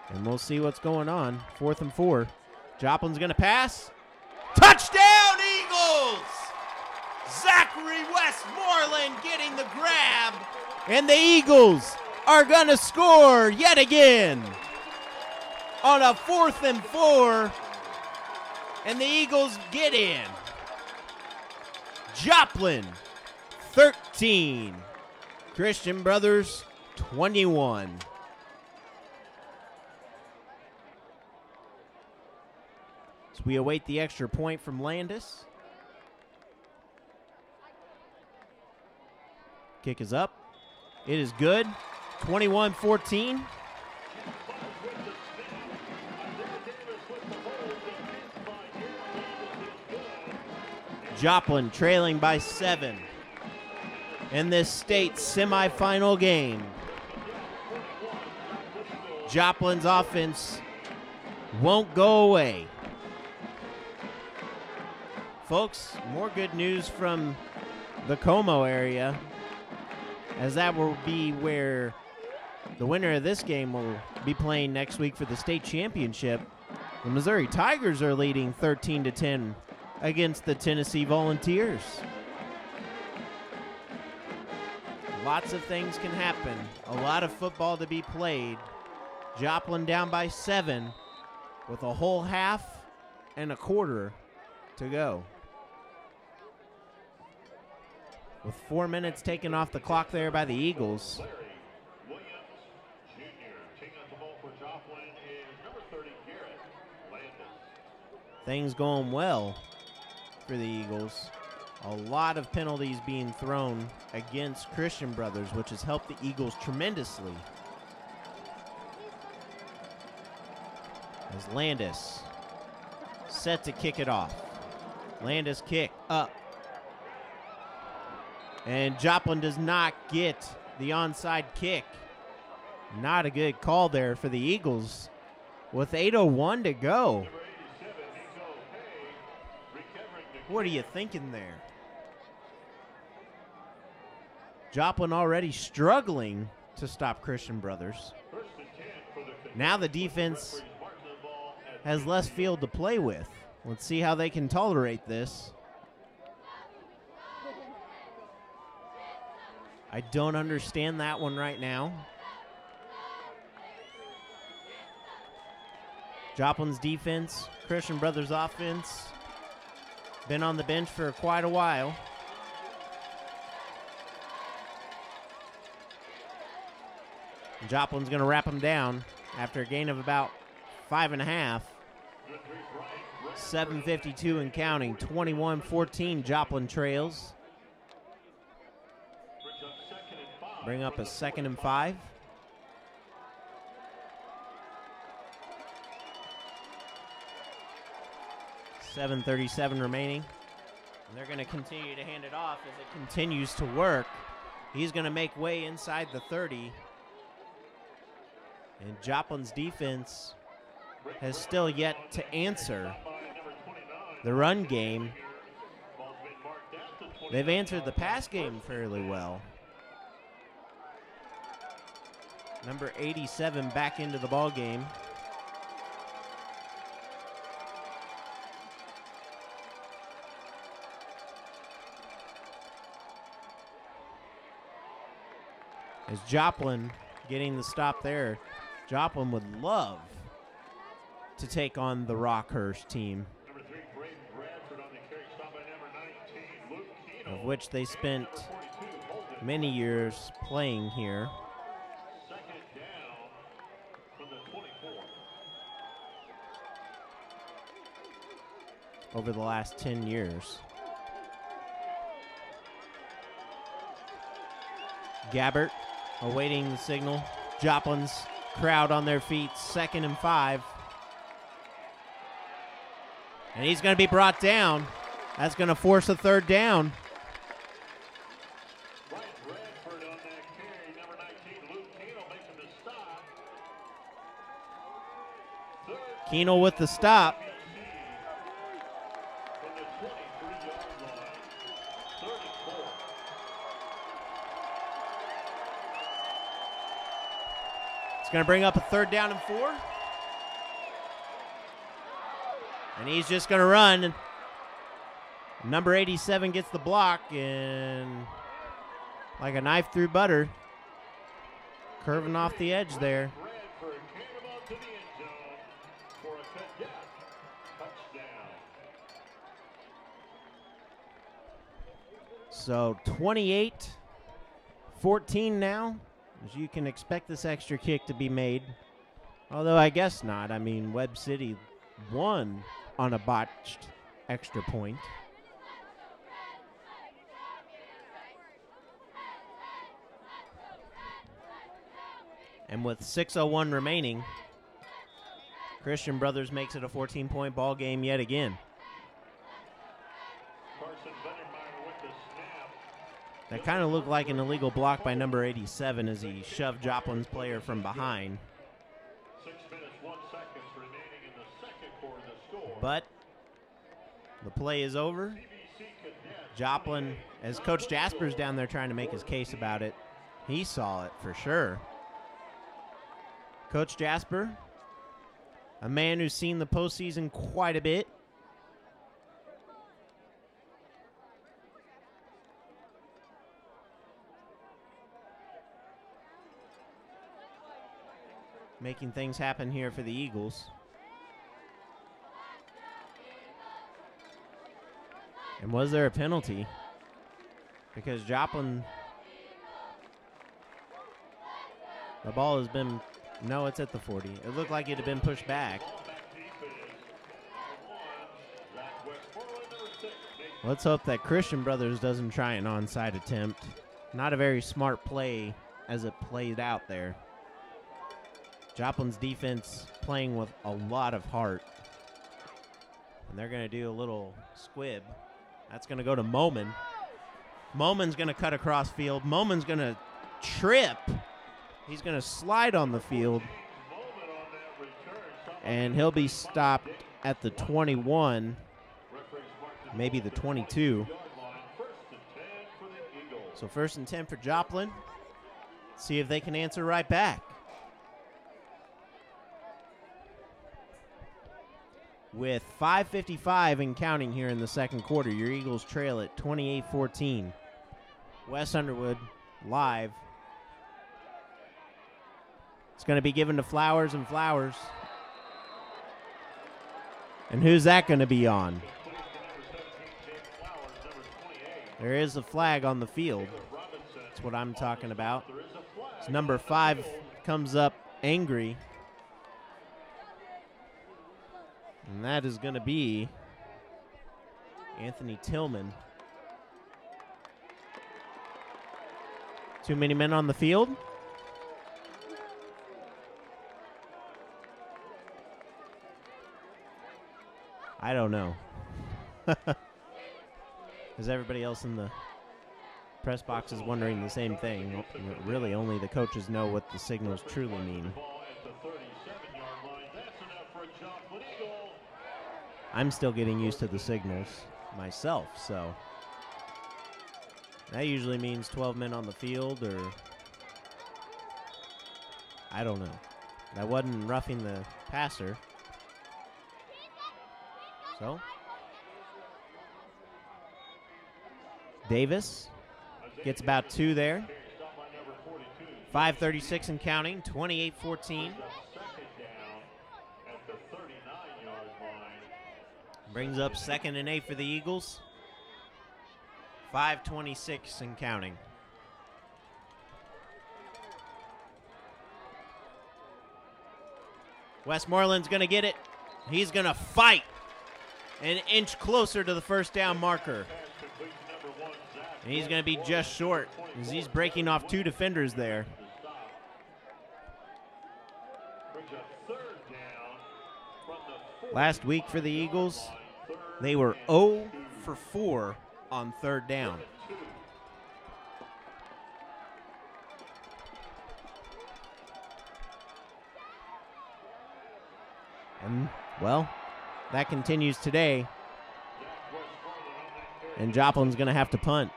And we'll see what's going on. 4th and 4. Joplin's going to pass. Touchdown, Eagles! Zachary Westmoreland getting the grab. And the Eagles are going to score yet again on a 4th and 4. And the Eagles get in. Joplin 13. Christian Brothers 21. So we await the extra point from Landis. Kick is up. It is good. 21-14. Joplin trailing by 7 in this state semifinal game. Joplin's offense won't go away. Folks, more good news from the Como area, as that will be where the winner of this game will be playing next week for the state championship. The Missouri Tigers are leading 13-10 against the Tennessee Volunteers. Lots of things can happen. A lot of football to be played. Joplin down by 7 with a whole half and a quarter to go. With 4 minutes taken off the clock there by the Eagles. Williams Jr. taking out the ball for Joplin is number 30, Garrett Landis. Things going well for the Eagles. A lot of penalties being thrown against Christian Brothers, which has helped the Eagles tremendously. As Landis set to kick it off. Landis kick up. And Joplin does not get the onside kick. Not a good call there for the Eagles with 8:01 to go. What are you thinking there? Joplin already struggling to stop Christian Brothers. Now the defense has less field to play with. Let's see how they can tolerate this. I don't understand that one right now. Joplin's defense, Christian Brothers offense, been on the bench for quite a while. And Joplin's going to wrap them down after a gain of about 5.5. 7:52 and counting. 21-14 Joplin trails. Bring up a 2nd and 5. .37 remaining. And they're going to continue to hand it off as it continues to work. He's going to make way inside the 30. And Joplin's defense has still yet to answer the run game. They've answered the pass game fairly well. Number 87 back into the ball game. As Joplin getting the stop there. Joplin would love to take on the Rockhurst team, of which they spent many years playing here. Over the last 10 years. Gabbert awaiting the signal. Joplin's crowd on their feet, 2nd and 5. And he's going to be brought down. That's going to force a 3rd down. Keenel with the stop. Going to bring up a 3rd down and 4. And he's just going to run. Number 87 gets the block, and like a knife through butter, curving off the edge there. So 28-14 now. As you can expect this extra kick to be made. Although I guess not. I mean, Webb City won on a botched extra point. And with 6:01 remaining, Christian Brothers makes it a 14-point ball game yet again. That kind of looked like an illegal block by number 87 as he shoved Joplin's player from behind. 6 minutes, 1 second remaining in the second quarter to score. But the play is over. Joplin, as Coach Jasper's down there trying to make his case about it, he saw it for sure. Coach Jasper, a man who's seen the postseason quite a bit. Making things happen here for the Eagles. And was there a penalty? Because Joplin, the ball has been, no, it's at the 40. It looked like it had been pushed back. Let's hope that Christian Brothers doesn't try an onside attempt. Not a very smart play as it played out there. Joplin's defense playing with a lot of heart. And they're going to do a little squib. That's going to go to Moman. Moman's going to cut across field. Moman's going to trip. He's going to slide on the field. And he'll be stopped at the 21, maybe the 22. So 1st and 10 for Joplin. See if they can answer right back. With 5:55 and counting here in the second quarter, your Eagles trail at 28-14. Wes Underwood live. It's going to be given to Flowers and Flowers. And who's that going to be on? There is a flag on the field. That's what I'm talking about. So number 5 comes up angry. And that is going to be Anthony Tillman. Too many men on the field. I don't know. Because everybody else in the press box is wondering the same thing. Really, only the coaches know what the signals truly mean. I'm still getting used to the signals myself, so that usually means 12 men on the field, or I don't know. That wasn't roughing the passer. So Davis gets about 2 there. 5:36 and counting, 28-14. Brings up 2nd and 8 for the Eagles. 5:26 and counting. Westmoreland's going to get it. He's going to fight an inch closer to the first down marker. And he's going to be just short as he's breaking off 2 defenders there. Last week for the Eagles, they were 0 for 4 on 3rd down. And, well, that continues today. And Joplin's going to have to punt.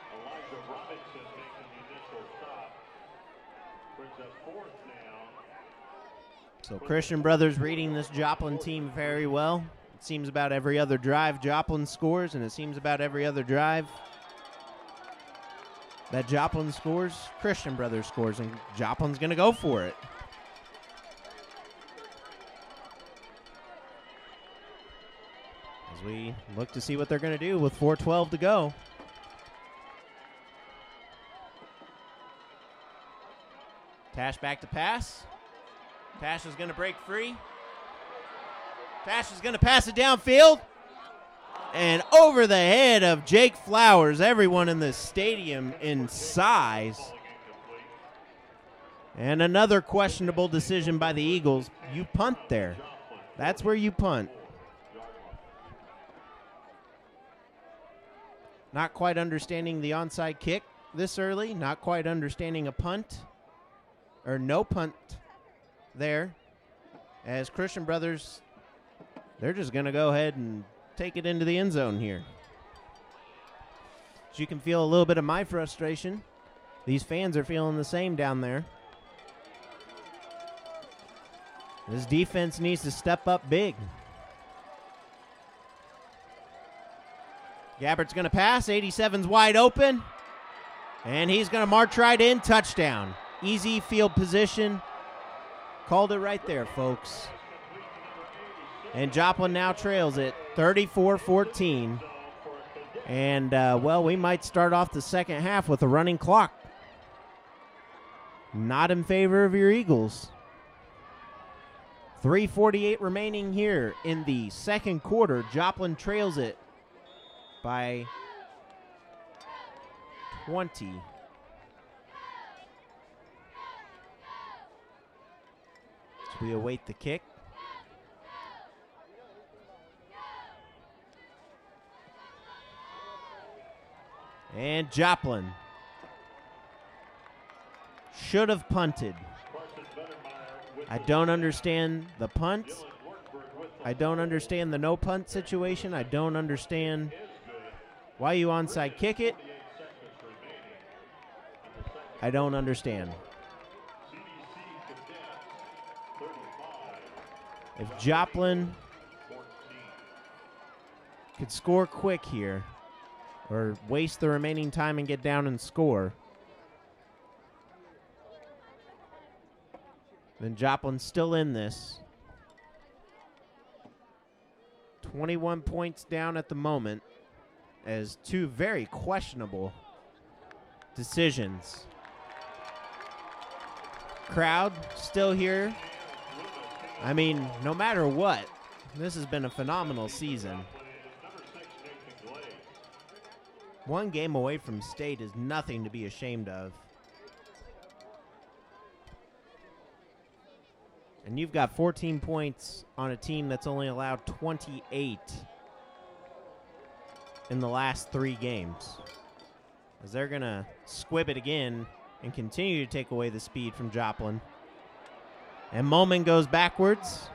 So Christian Brothers reading this Joplin team very well. It seems about every other drive Joplin scores, and it seems about every other drive that Joplin scores, Christian Brothers scores, and Joplin's going to go for it. As we look to see what they're going to do with 4:12 to go. Tash back to pass. Tash is going to break free. Tash is going to pass it downfield. And over the head of Jake Flowers, everyone in the stadium in sighs. And another questionable decision by the Eagles. You punt there. That's where you punt. Not quite understanding the onside kick this early. Not quite understanding a punt. Or no punt there. As Christian Brothers, they're just going to go ahead and take it into the end zone here. So you can feel a little bit of my frustration. These fans are feeling the same down there. This defense needs to step up big. Gabbert's going to pass. 87's wide open. And he's going to march right in. Touchdown. Easy field position. Called it right there, folks. And Joplin now trails it 34-14. And, well, we might start off the second half with a running clock. Not in favor of your Eagles. 3:48 remaining here in the second quarter. Joplin trails it by 20. So we await the kick. And Joplin should have punted. I don't understand the punt. I don't understand the no punt situation. I don't understand why you onside kick it. I don't understand. CBC Cadets 35. If Joplin 14. could score quick here, or waste the remaining time and get down and score, then Joplin's still in this. 21 points down at the moment as two very questionable decisions. Crowd still here. I mean, no matter what, this has been a phenomenal season. One game away from state is nothing to be ashamed of. And you've got 14 points on a team that's only allowed 28 in the last 3 games. As they're going to squib it again and continue to take away the speed from Joplin. And Moman goes backwards.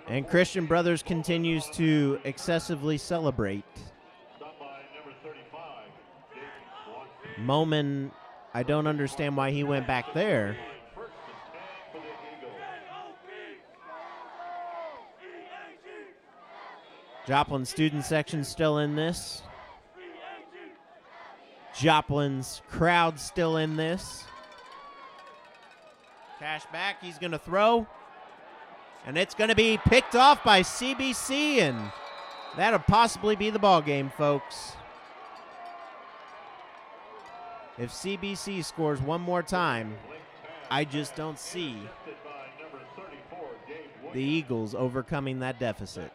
And Christian Brothers continues to excessively celebrate. Moman, I don't understand why he went back there. Joplin student section still in this. Joplin's crowd still in this. Cash back, he's going to throw. And it's going to be picked off by CBC, and that'll possibly be the ball game, folks. If CBC scores one more time, I just don't see the Eagles overcoming that deficit.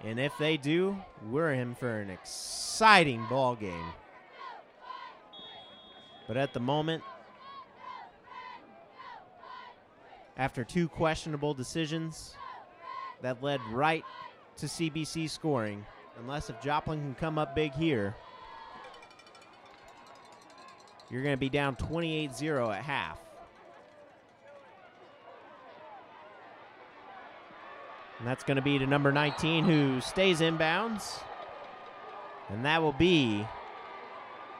And if they do, we're in for an exciting ball game. But at the moment, after 2 questionable decisions that led right to CBC scoring, unless if Joplin can come up big here, you're going to be down 28-0 at half. And that's going to be to number 19, who stays inbounds. And that will be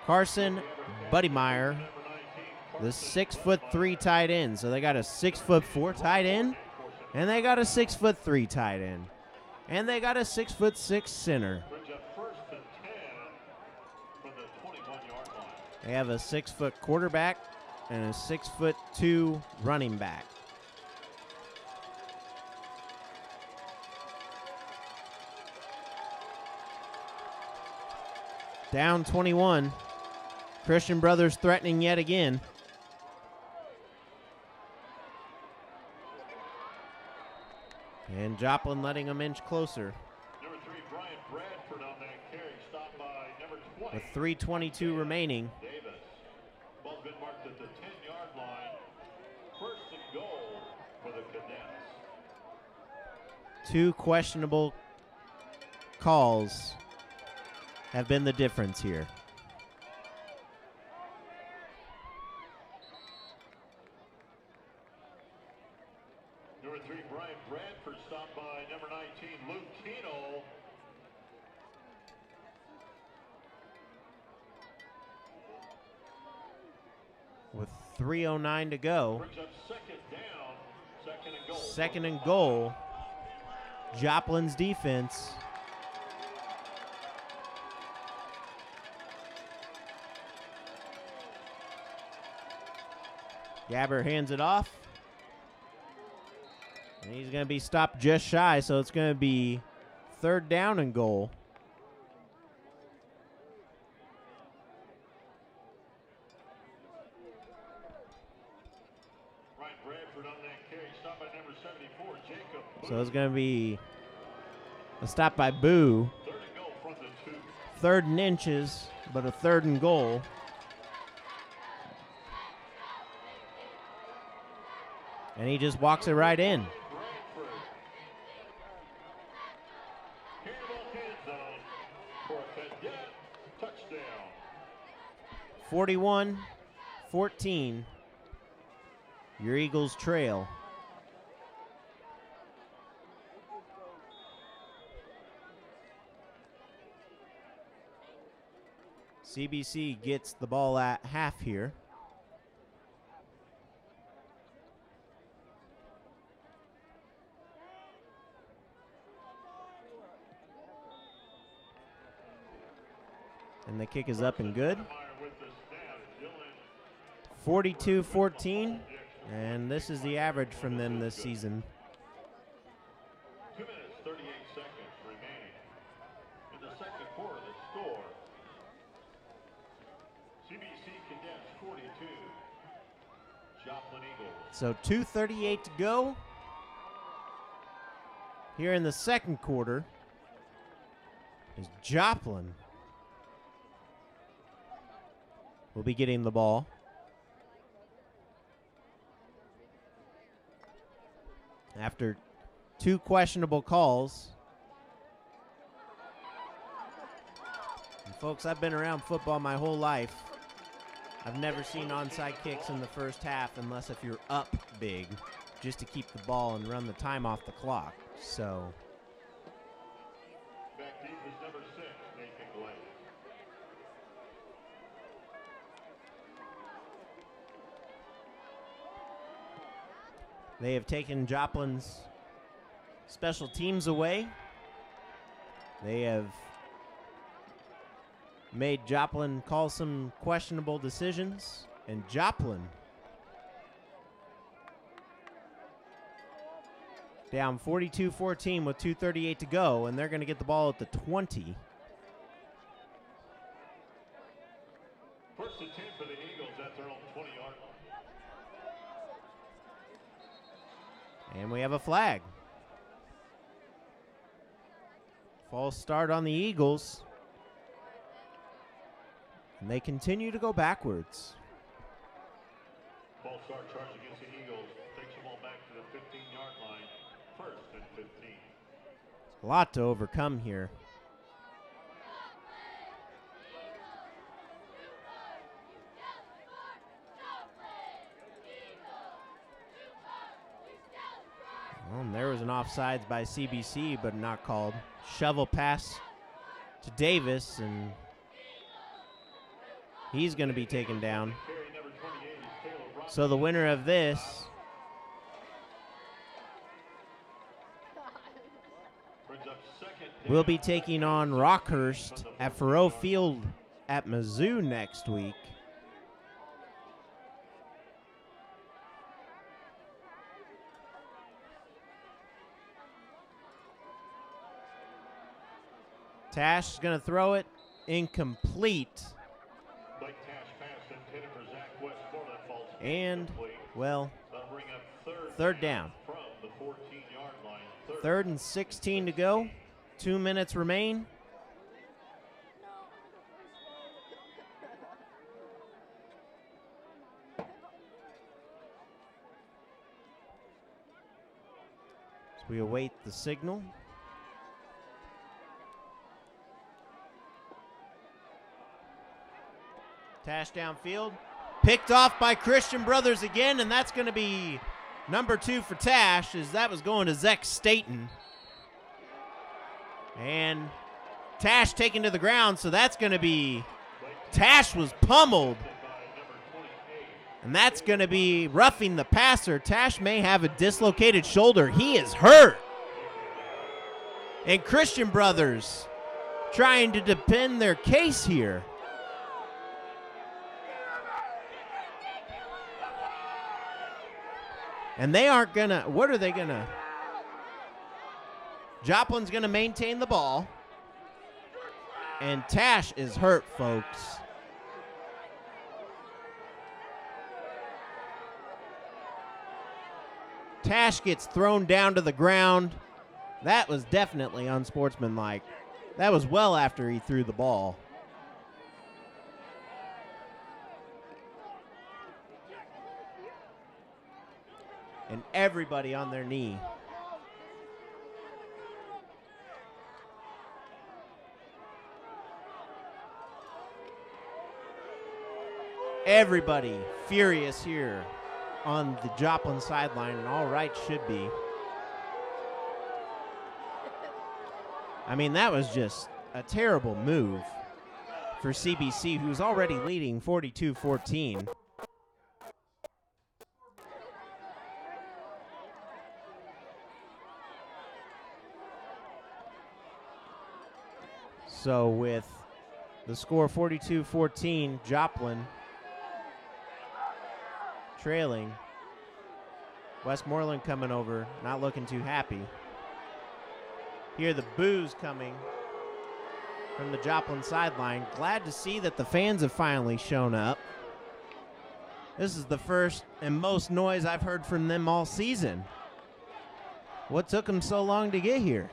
Carson Buddymeyer, the 6'3" tight end. So they got a 6'4" tight end, and they got a 6'3" tight end, and they got a 6'6" center. They have a 6-foot quarterback and a 6'2" running back. Down 21. Christian Brothers threatening yet again. And Joplin letting them inch closer. Number 3, Brian Bradford on that carry, stopped by number 20. With 3:22 remaining. Davis. Ball's been marked at the 10-yard line. First and goal for the Cadets. 2 questionable calls have been the difference here. Number 3, Brian Bradford, stopped by number 19, Luke Keno. With 3:09 to go. Brings up second down, second and goal. Second and goal. Joplin's defense. Gabbert hands it off. And he's going to be stopped just shy, so it's going to be 3rd down and goal. Ryan Bradford on that carry, stopped by number 74, Jacob. So it's going to be a stop by Boo. 3rd and goal from the 2. 3rd and inches, but a 3rd and goal. And he just walks it right in. Bradford. Handball end zone for a Cadet touchdown. 41-14. Your Eagles trail. CBC gets the ball at half here. And the kick is up and good. 42-14. And this is the average from them this season. 2 minutes, 38 seconds remaining. In the second quarter, the score. CBC Cadets 42. Joplin Eagles. So 2:38 to go. Here in the second quarter is Joplin. Will be getting the ball. After 2 questionable calls. And folks, I've been around football my whole life. I've never seen onside kicks in the first half unless if you're up big, just to keep the ball and run the time off the clock. So Back deep is number 6, Nathan Glade. they have taken Joplin's special teams away. They have made Joplin call some questionable decisions, and Joplin down 42-14 with 2:38 to go, and they're going to get the ball at the 20. First and 10 for the Eagles at their own 20-yard line. And we have a flag. False start on the Eagles. And they continue to go backwards. False start charge against the Eagles. Takes them all back to the 15-yard line. First and 15. A lot to overcome here. Well, and there was an offsides by CBC, but not called. Shovel pass to Davis, and he's going to be taken down. So the winner of this will be taking on Rockhurst at Faroe Field at Mizzou next week. Tash is going to throw it incomplete. And, well, third down. 3rd and 16 to go. 2 minutes remain. So we await the signal. Tash downfield. Picked off by Christian Brothers again, and that's going to be number 2 for Tash, as that was going to Zach Staten. And Tash taken to the ground, so that's going to be, Tash was pummeled. And that's going to be roughing the passer. Tash may have a dislocated shoulder. He is hurt. And Christian Brothers trying to defend their case here. And they aren't going to, what are they going to? Joplin's going to maintain the ball. And Tash is hurt, folks. Tash gets thrown down to the ground. That was definitely unsportsmanlike. That was well after he threw the ball. And everybody on their knee. Everybody furious here on the Joplin sideline, and all right should be. I mean, that was just a terrible move for CBC, who's already leading 42-14. So with the score 42-14, Joplin trailing. Westmoreland coming over, not looking too happy. Hear the boos coming from the Joplin sideline. Glad to see that the fans have finally shown up. This is the first and most noise I've heard from them all season. What took them so long to get here?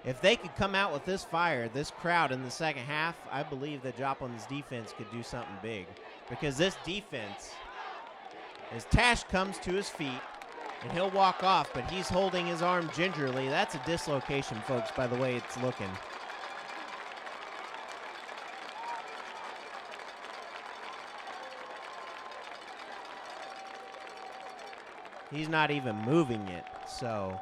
If they could come out with this fire, this crowd in the second half, I believe that Joplin's defense could do something big. Because this defense, as Tash comes to his feet, and he'll walk off, but he's holding his arm gingerly. That's a dislocation, folks, by the way it's looking. He's not even moving it, so...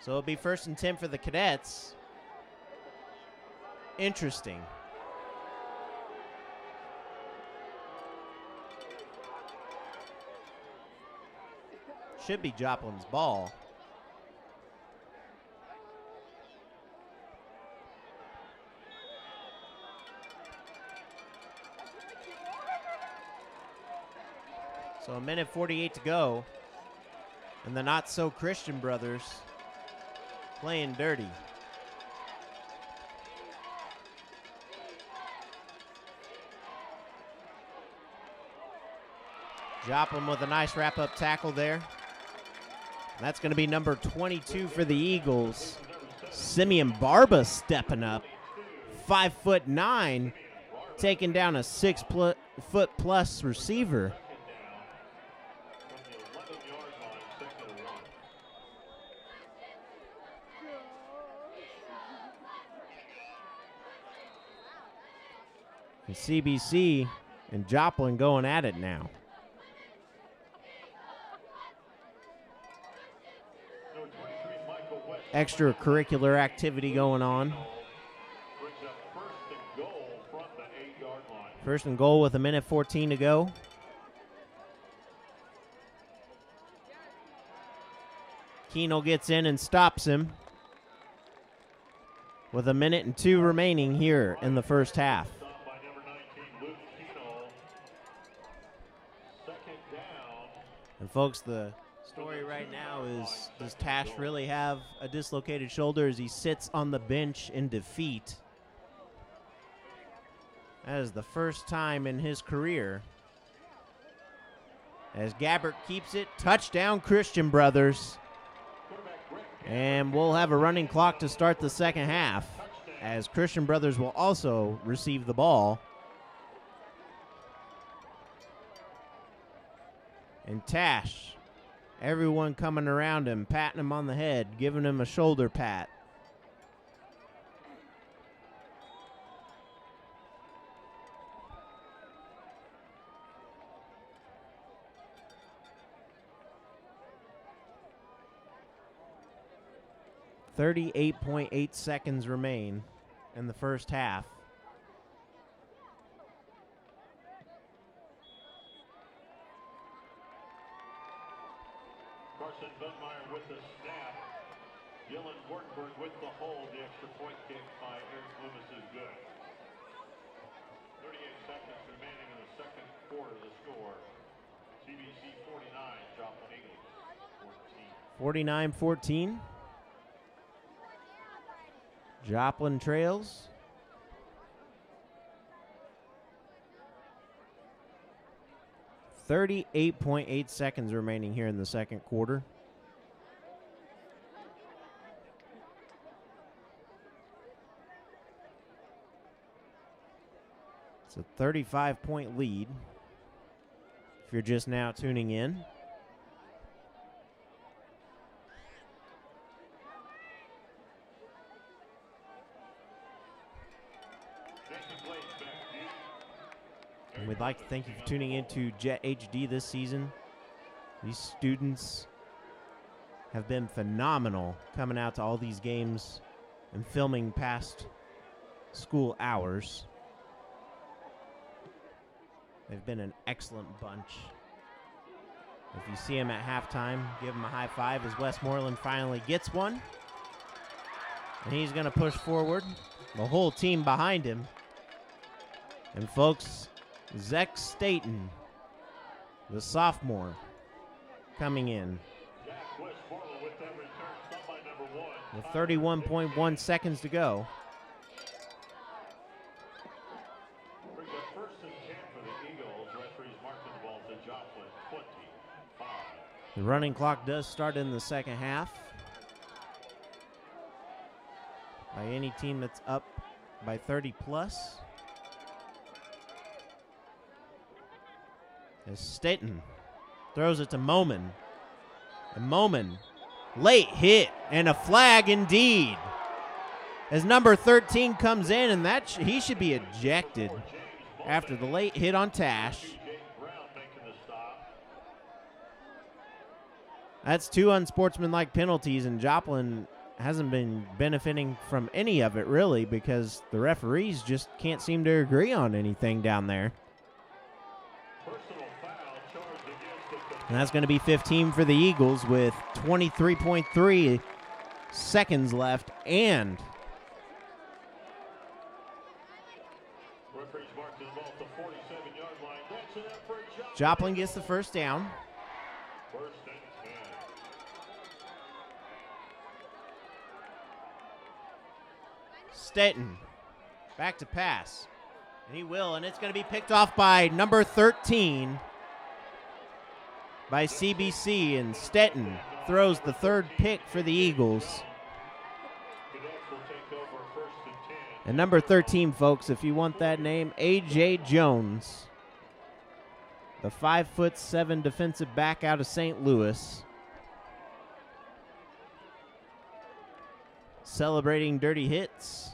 So it'll be 1st and 10 for the Cadets. Interesting. Should be Joplin's ball. So a minute 48 to go. And the not-so-Christian brothers playing dirty. Joplin with a nice wrap-up tackle there. That's going to be number 22 for the Eagles. Simeon Barba stepping up. 5'9", taking down a 6-foot-plus receiver. And CBC and Joplin going at it now. Extracurricular activity going on. 1st and goal with a minute 14 to go. Keno gets in and stops him with a minute and 2 remaining here in the first half. And folks, the story right now is, does Tash really have a dislocated shoulder as he sits on the bench in defeat? That is the first time in his career. As Gabbert keeps it, touchdown Christian brothers. And we'll have a running clock to start the second half, as Christian brothers will also receive the ball. And Tash, everyone coming around him, patting him on the head, giving him a shoulder pat. .8 seconds remain in the first half. Carson Budmeyer with the snap. Dylan Wartenberg with the hold. The extra point kick by Eric Loomis is good. 38 seconds remaining in the second quarter. The score, CBC 49, Joplin Eagles 14. 49-14. Joplin trails. .8 seconds remaining here in the second quarter. It's a 35-point lead if you're just now tuning in. We'd like to thank you for tuning into Jet HD this season. These students have been phenomenal coming out to all these games and filming past school hours. They've been an excellent bunch. If you see them at halftime, give them a high five as Westmoreland finally gets one. And he's going to push forward. The whole team behind him. And folks, Zach Staten, the sophomore, coming in with 31.1 seconds to go. Brings up first and 10 for the Eagles. Referees marking the ball to Joplin, 25. The running clock does start in the second half. By any team that's up by 30 plus. As Staten throws it to Moman. And Moman, late hit and a flag indeed. As number 13 comes in, and that he should be ejected after the late hit on Tash. That's two unsportsmanlike penalties, and Joplin hasn't been benefiting from any of it, really, because the referees just can't seem to agree on anything down there. And that's going to be 15 for the Eagles with 23.3 seconds left, and Joplin gets the first down. Staten back to pass, and he will, and it's going to be picked off by number 13 by CBC, and Staten throws the third pick for the Eagles. And number 13, folks, if you want that name, A.J. Jones, the 5'7" defensive back out of St. Louis. Celebrating dirty hits.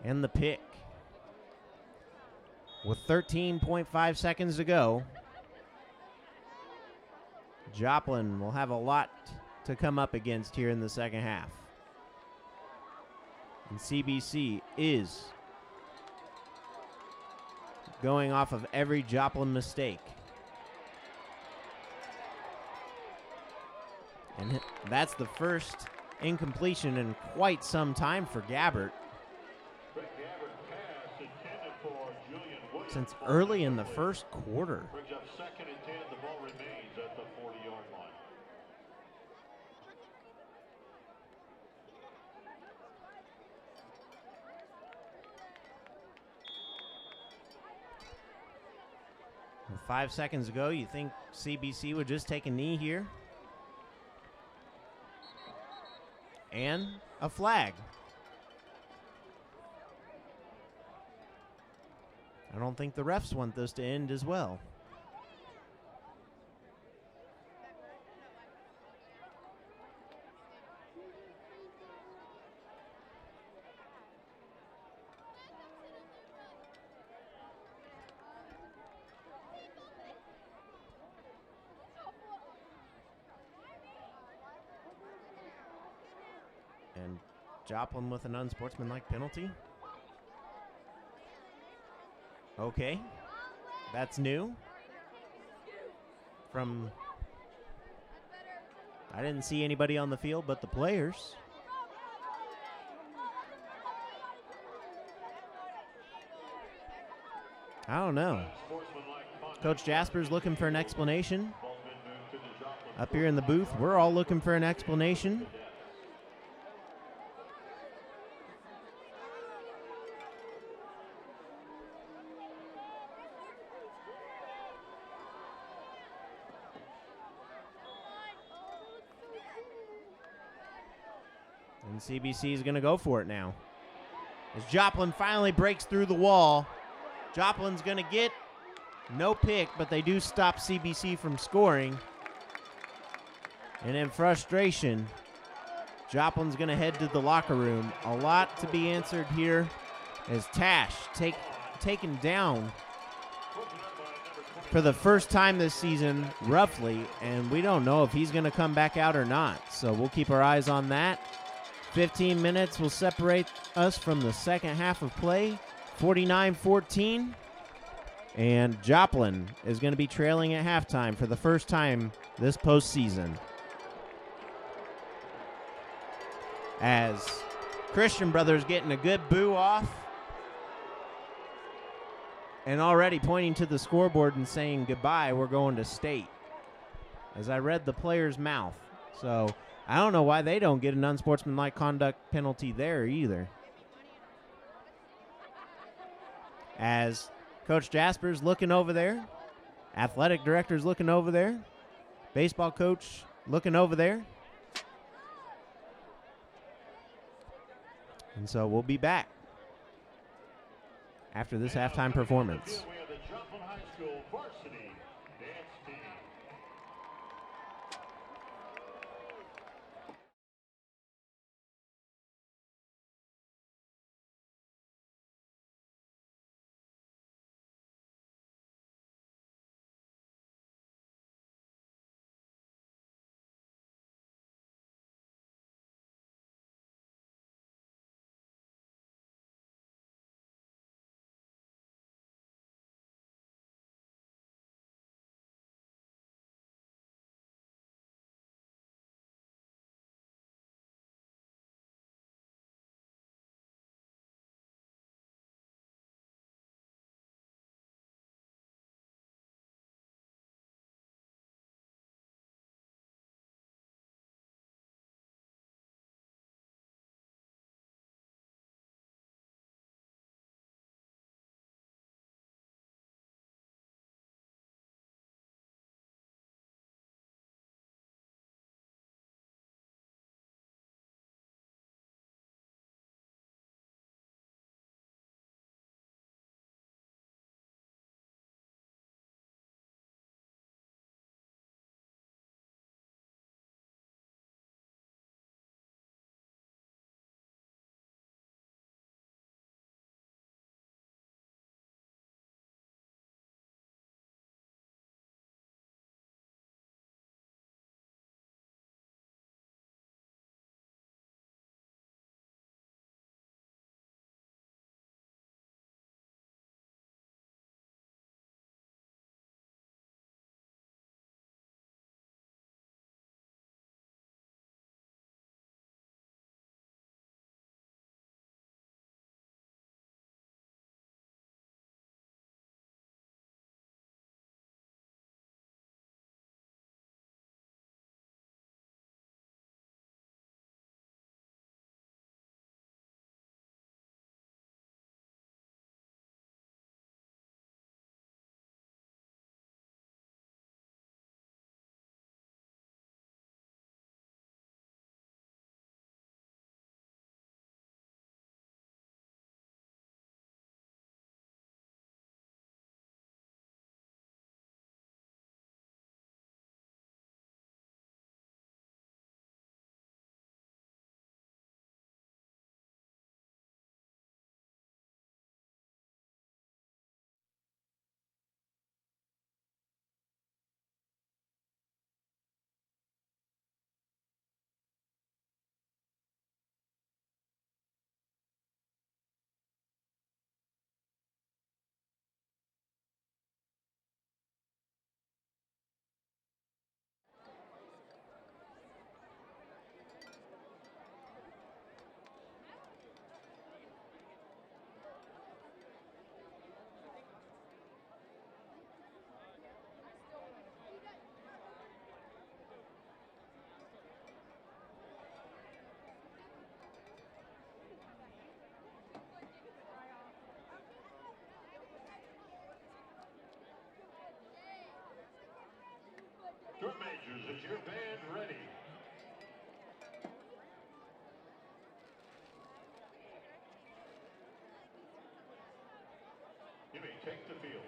And the pick. With 13.5 seconds to go, Joplin will have a lot to come up against here in the second half. And CBC is going off of every Joplin mistake. And that's the first incompletion in quite some time for Gabbert. Since early in the first quarter. Brings up second and 10. The ball remains at the 40-yard line. With 5 seconds to go, you think CBC would just take a knee here? And a flag. I don't think the refs want this to end as well. And Joplin with an unsportsmanlike penalty. Okay, that's new. I didn't see anybody on the field but the players. I don't know. Coach Jasper's looking for an explanation. Up here in the booth, we're all looking for an explanation. And CBC is going to go for it now. As Joplin finally breaks through the wall, Joplin's going to get no pick, but they do stop CBC from scoring. And in frustration, Joplin's going to head to the locker room. A lot to be answered here as Tash taken down for the first time this season, roughly, and we don't know if he's going to come back out or not. So we'll keep our eyes on that. 15 minutes will separate us from the second half of play, 49-14. And Joplin is going to be trailing at halftime for the first time this postseason. As Christian Brothers getting a good boo off and already pointing to the scoreboard and saying goodbye, we're going to state. As I read the player's mouth. So I don't know why they don't get an unsportsmanlike conduct penalty there either. As Coach Jasper's looking over there, athletic director's looking over there, baseball coach looking over there. And so we'll be back after this halftime performance. We have the Joplin High School varsity dance team. Drum majors, is your band ready? You may take the field.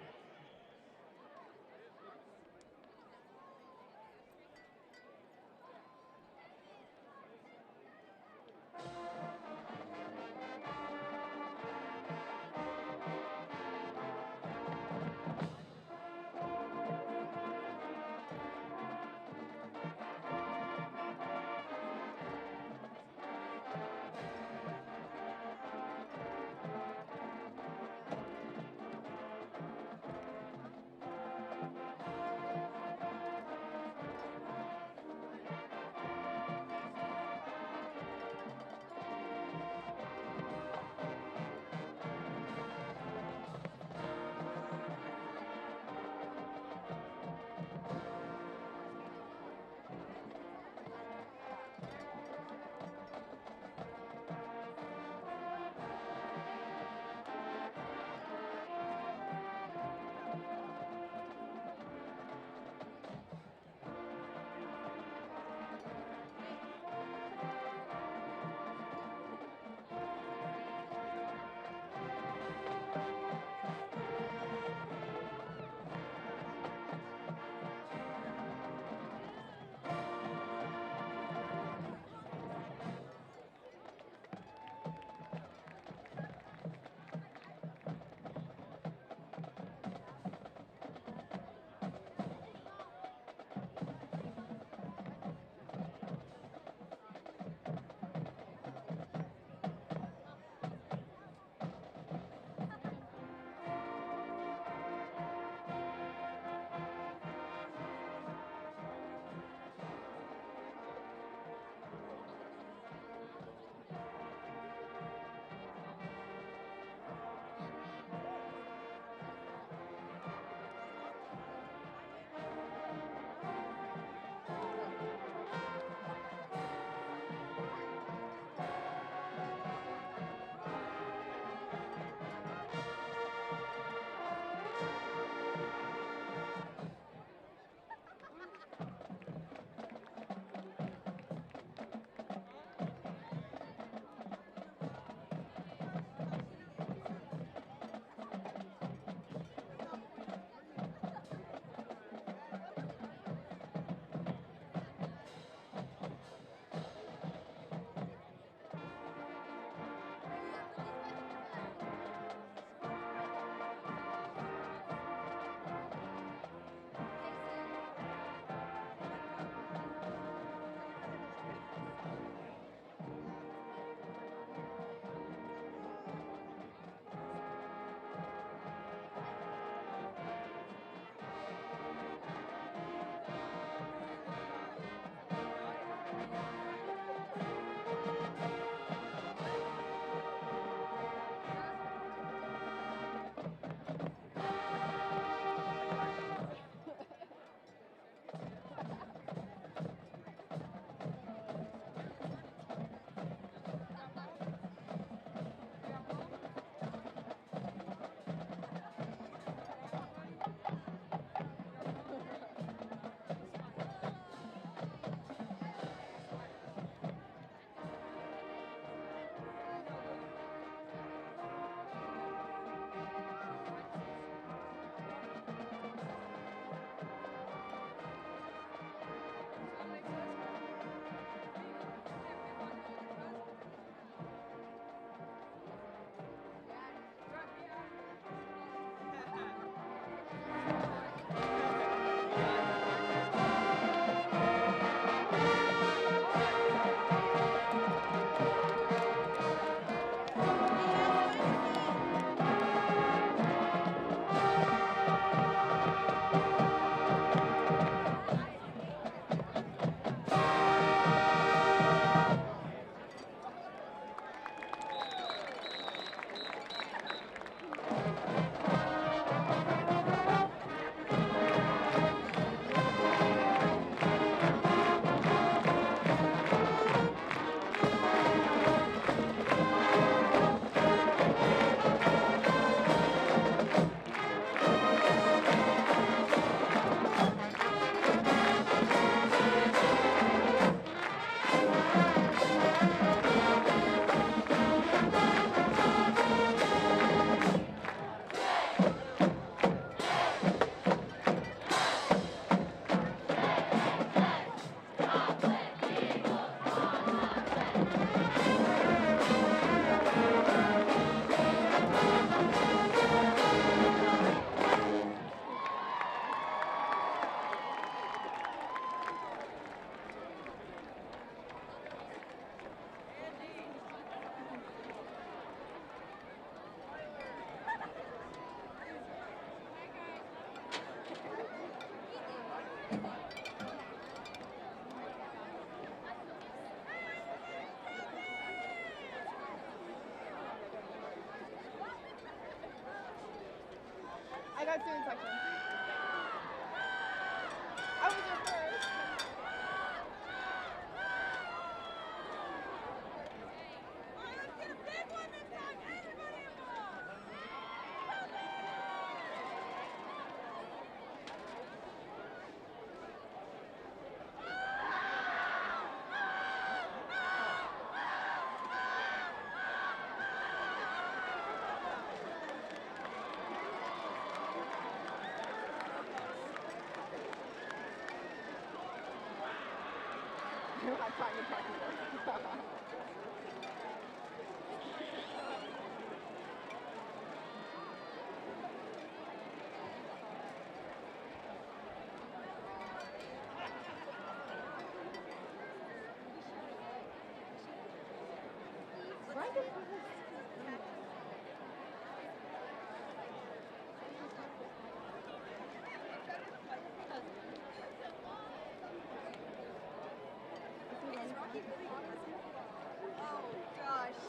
I got student section. I was your first. Let's get a big one this time. Everybody involved. You don't have time to practice. Is Rocky really awesome? Oh gosh.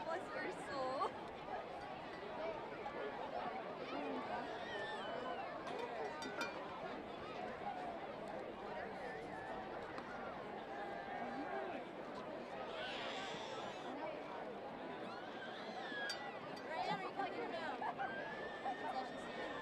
Bless your soul. Ryan, are you calling him now? That's all she said.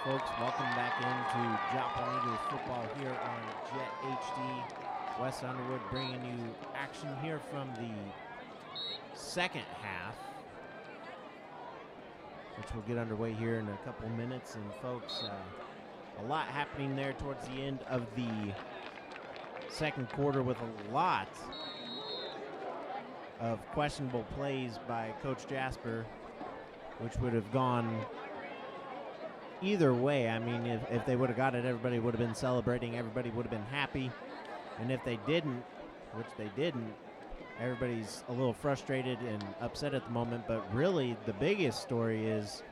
folks. Welcome back into Joplin Eagles football here on Jet HD. Wes Underwood bringing you action here from the second half, which will get underway here in a couple minutes. And folks, a lot happening there towards the end of the second quarter with a lot of questionable plays by Coach Jasper, which would have gone either way. I mean, if they would have got it, everybody would have been celebrating, everybody would have been happy. And if they didn't, which they didn't, everybody's a little frustrated and upset at the moment. But really, the biggest story is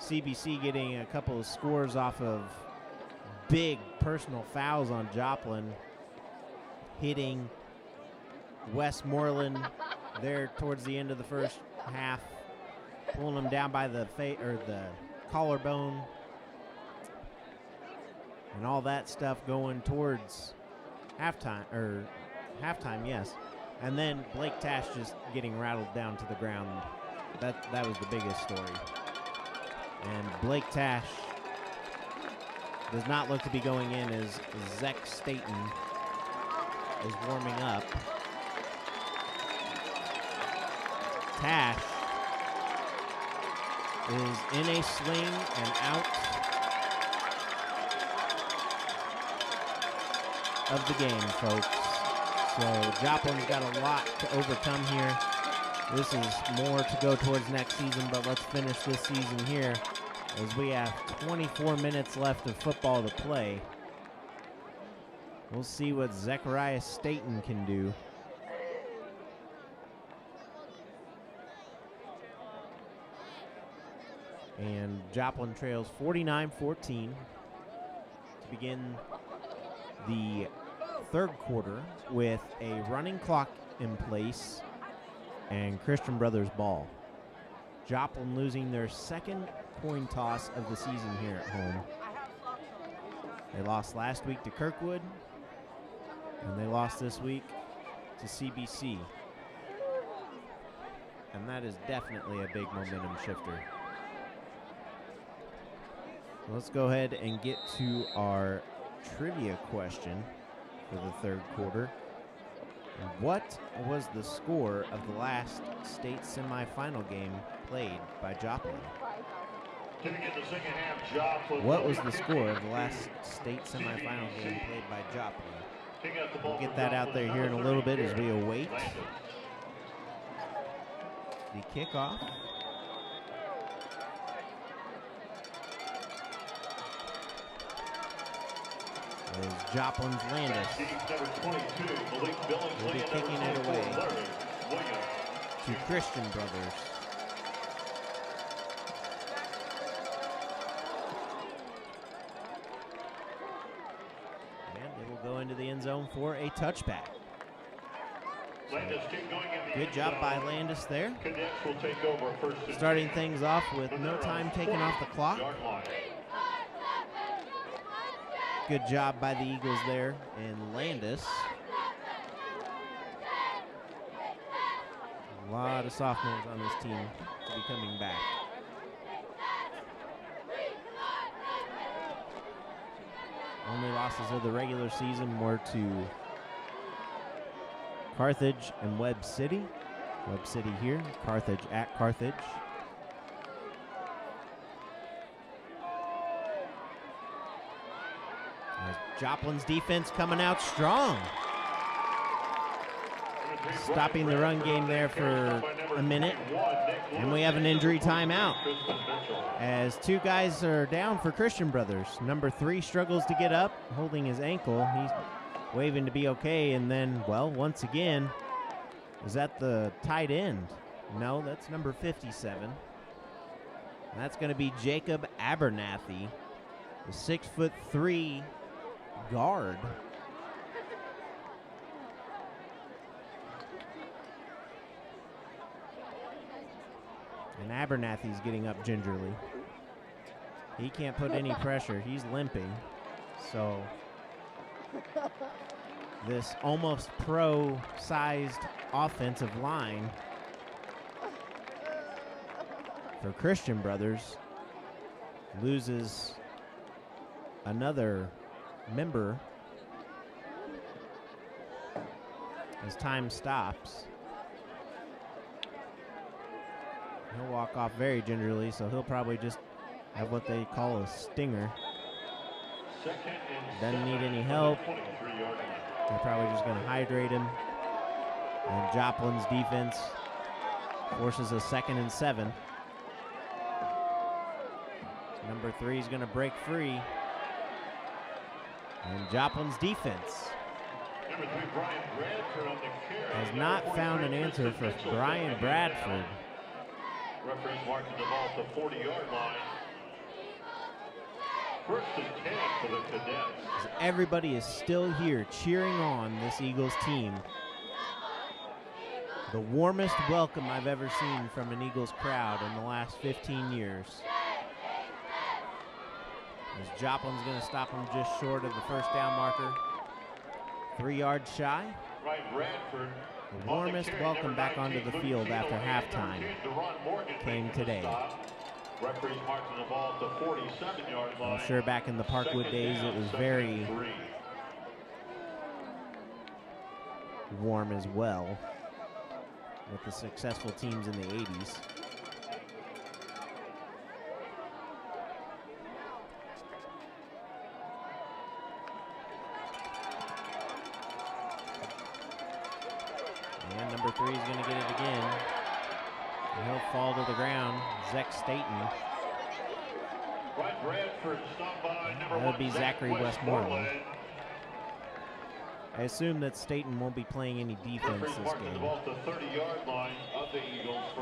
CBC getting a couple of scores off of big personal fouls on Joplin, hitting Westmoreland there towards the end of the first half, pulling him down by the collarbone, and all that stuff going towards halftime, yes. And then Blake Tash just getting rattled down to the ground. That was the biggest story. And Blake Tash does not look to be going in as Zach Staten is warming up. Tash is in a sling and out of the game, folks. So Joplin's got a lot to overcome here. This is more to go towards next season, but let's finish this season here as we have 24 minutes left of football to play. We'll see what Zechariah Staten can do. And Joplin trails 49-14 to begin the third quarter with a running clock in place and Christian Brothers ball. Joplin losing their second coin toss of the season here at home. They lost last week to Kirkwood, and they lost this week to CBC. And that is definitely a big momentum shifter. Let's go ahead and get to our trivia question for the third quarter. What was the score of the last state semifinal game played by Joplin? What was the score of the last state semifinal game played by Joplin? We'll get that out there here in a little bit as we await the kickoff. Is Joplin's Landis will be kicking it away to Christian Brothers. And it will go into the end zone for a touchback. So, good job by Landis there. Starting things off with no time taken off the clock. Good job by the Eagles there, and Landis. A lot of sophomores on this team to be coming back. Only losses of the regular season were to Carthage and Webb City. Webb City here, Carthage at Carthage. Joplin's defense coming out strong. Stopping the run game there for a minute. And we have an injury timeout as two guys are down for Christian Brothers. Number 3 struggles to get up, holding his ankle. He's waving to be okay. And then, well, once again, is that the tight end? No, that's number 57. And that's going to be Jacob Abernathy, the 6'3" guard. And Abernathy's getting up gingerly. He can't put any pressure. He's limping. So this almost pro-sized offensive line for Christian Brothers loses another member as time stops. He'll walk off very gingerly, so he'll probably just have what they call a stinger. Doesn't need any help. They're probably just going to hydrate him. And Joplin's defense forces a 2nd and 7. Number 3 is going to break free. And Joplin's defense has not found an answer for Brian Bradford. Referees marking the ball to 40-yard line. 1st and 10 for the Cadets. Everybody is still here cheering on this Eagles team. The warmest welcome I've ever seen from an Eagles crowd in the last 15 years. As Joplin's going to stop him just short of the 1st down marker. 3 yards shy. The warmest welcome back onto the field after halftime came today. I'm sure back in the Parkwood days it was very warm as well with the successful teams in the 80s. And number 3 is going to get it again. And he'll fall to the ground. Zach Staten. That would be Zachary Westmoreland. I assume that Staten won't be playing any defense this game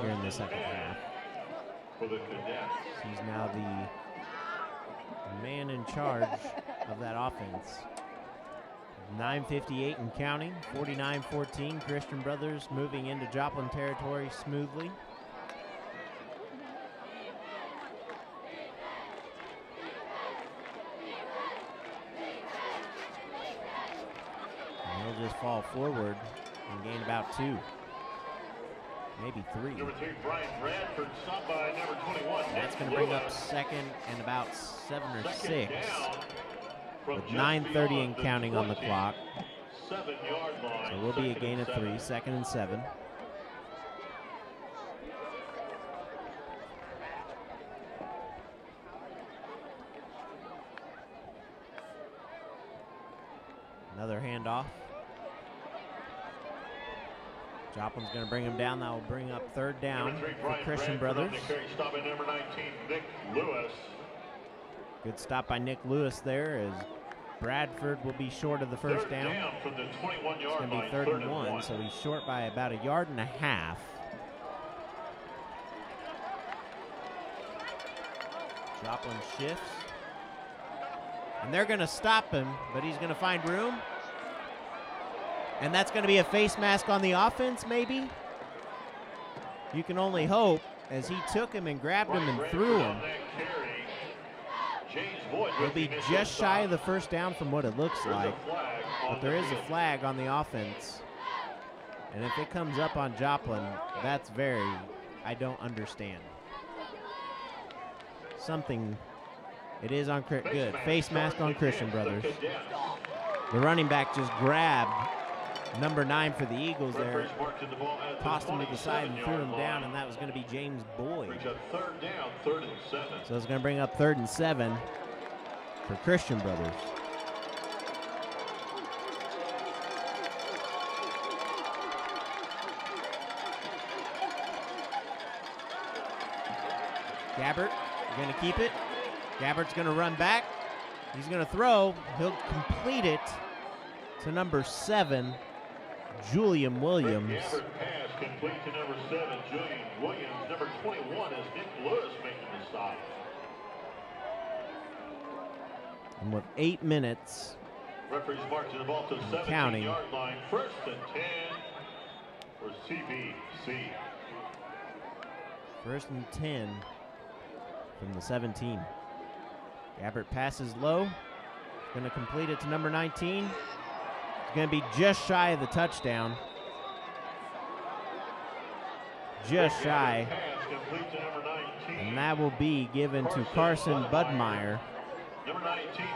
here in the second half. He's now the man in charge of that offense. 9:58 and counting, 49-14. Christian Brothers moving into Joplin territory smoothly. And he'll just fall forward and gain about 2, maybe 3. Number 3, Brian Bradford, stopped by number 21. And that's going to bring up 2nd and about 7 or 6. With 9:30 and counting on the clock. So we'll be a gain of 3, 2nd and 7. Another handoff. Joplin's going to bring him down. That will bring up 3rd down for Christian Brothers. Stop by number 19, Nick Lewis. Good stop by Nick Lewis there as Bradford will be short of the 1st down. From the 21-yard it's going to be 3rd and 1, so he's short by about 1.5 yards. Joplin shifts. And they're going to stop him, but he's going to find room. And that's going to be a face mask on the offense, maybe? You can only hope, as he took him and grabbed him and threw him. He'll be just shy of the 1st down from what it looks like. But there is a flag on the offense. And if it comes up on Joplin, that's I don't understand. Something, it is on, good. Face mask on Christian Brothers. The running back just grabbed number 9 for the Eagles there. Tossed him to the side and threw him down, and that was going to be James Boyd. So it's going to bring up 3rd and 7 for Christian Brothers. Gabbert going to keep it. Gabbert's going to run back. He's going to throw. He'll complete it to number 7, Julian Williams. Gabbert pass complete to number 7, Julian Williams. Number 21 is Nick Lewis making the stop. And with 8 minutes referees marching the ball to the 17-yard line. 1st and 10 for CBC. 1st and 10 from the 17. Gabbert passes low. Going to complete it to number 19. It's going to be just shy of the touchdown. Just shy. And that will be given to Carson Budmeyer. Number 19,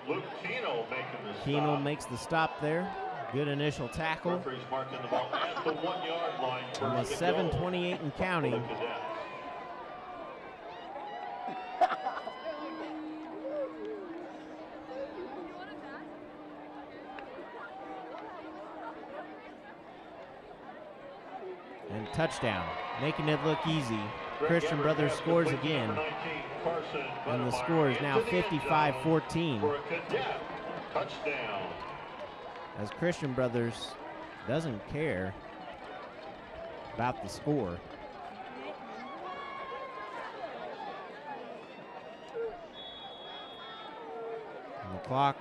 Luke Keno making the stop. Keno makes the stop there. Good initial tackle. Referee's marking the ball at the 1 yard line. Almost 7:28 and counting. And touchdown, making it look easy. Christian Brothers scores again. And the score is now 55-14. Touchdown. As Christian Brothers doesn't care about the score. And the clock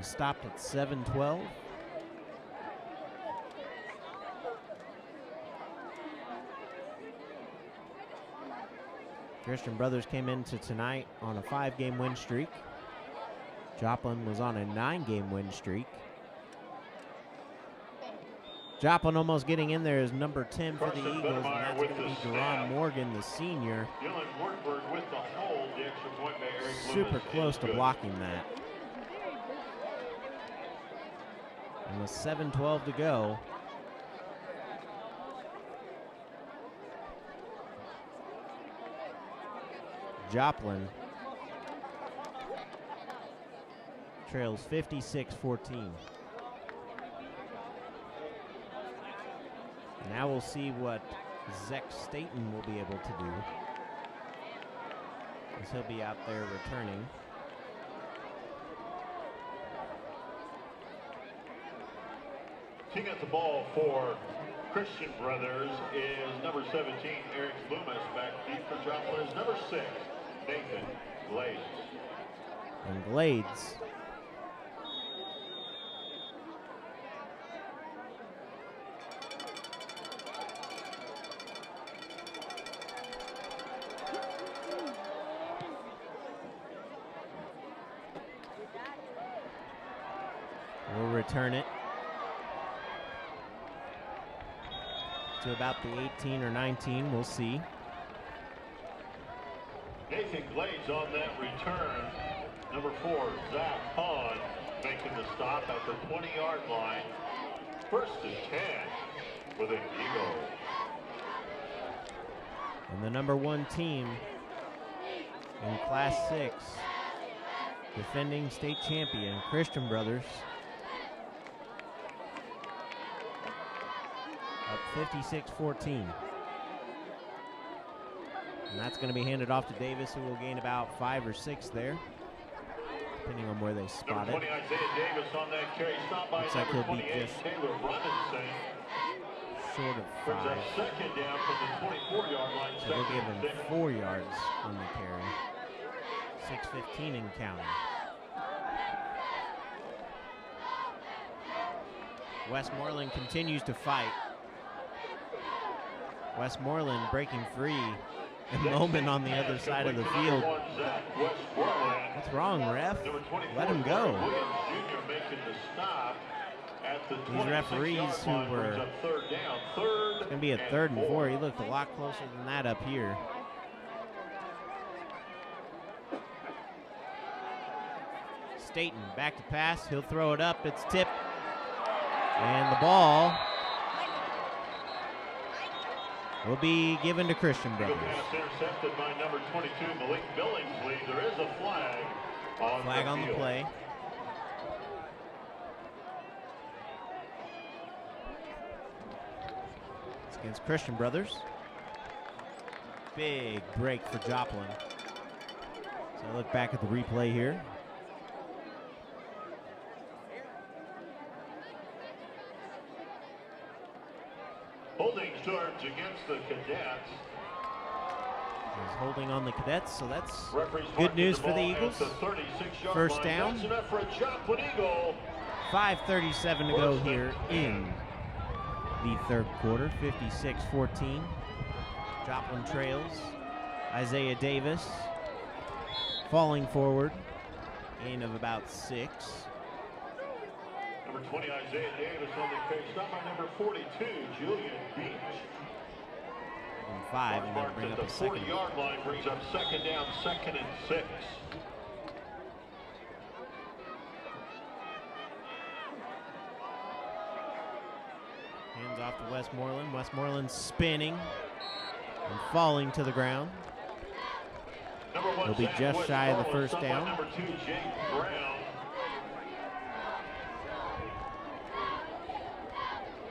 is stopped at 7:12. Christian Brothers came into tonight on a 5-game win streak. Joplin was on a 9-game win streak. Joplin almost getting in there as number 10 for the Eagles, and that's going to be Deron Morgan, the senior. Super close to blocking that. And with 7:12 to go, Joplin trails 56-14. Now we'll see what Zach Staten will be able to do, as he'll be out there returning. Picking up the ball for Christian Brothers is number 17, Eric Loomis. Back deep for Joplin is number 6, Nathan Glades. And Glades will return it to about the 18 or 19, we'll see. Nathan Glades on that return. Number 4, Zach Hahn making the stop at the 20-yard line. 1st and 10 with an Eagle. And the number 1 team in Class 6, defending state champion, Christian Brothers, up 56-14. And that's going to be handed off to Davis, who will gain about 5 or 6 there, depending on where they spot it. Number 20, Isaiah Davis on that carry. Stop by Looks like number he'll be 28, just Taylor Robinson. short of Brings 5. up 2nd down from the 24-yard line. So they'll give him 4 yards on the carry. 6:15 and counting. Westmoreland continues to fight. Westmoreland breaking free. A moment on the other side of the field. What's wrong, ref? Let him go. These referees who were, it's going to be a 3rd and 4. He looked a lot closer than that up here. Staten back to pass. He'll throw it up. It's tipped. And the ball will be given to Christian Brothers. Intercepted by number 22, Malik Billingsley. There is a flag on the play. It's against Christian Brothers. Big break for Joplin. So I look back at the replay here. Holding charge against the Cadets. He's holding on the Cadets, so that's good news for the Eagles. 1st down. 5:37 to go here in the 3rd quarter. 56-14. Joplin trails. Isaiah Davis falling forward. Gain of about 6. Number 20, Isaiah Davis on the carry. Stop by number 42, Julian Beach. and 5, and then bring at up the a second. 40-yard line brings up second down, 2nd and 6. Hands off to Westmoreland. Westmoreland spinning and falling to the ground. He'll be just shy of the first down. Number 2, Jake Brown.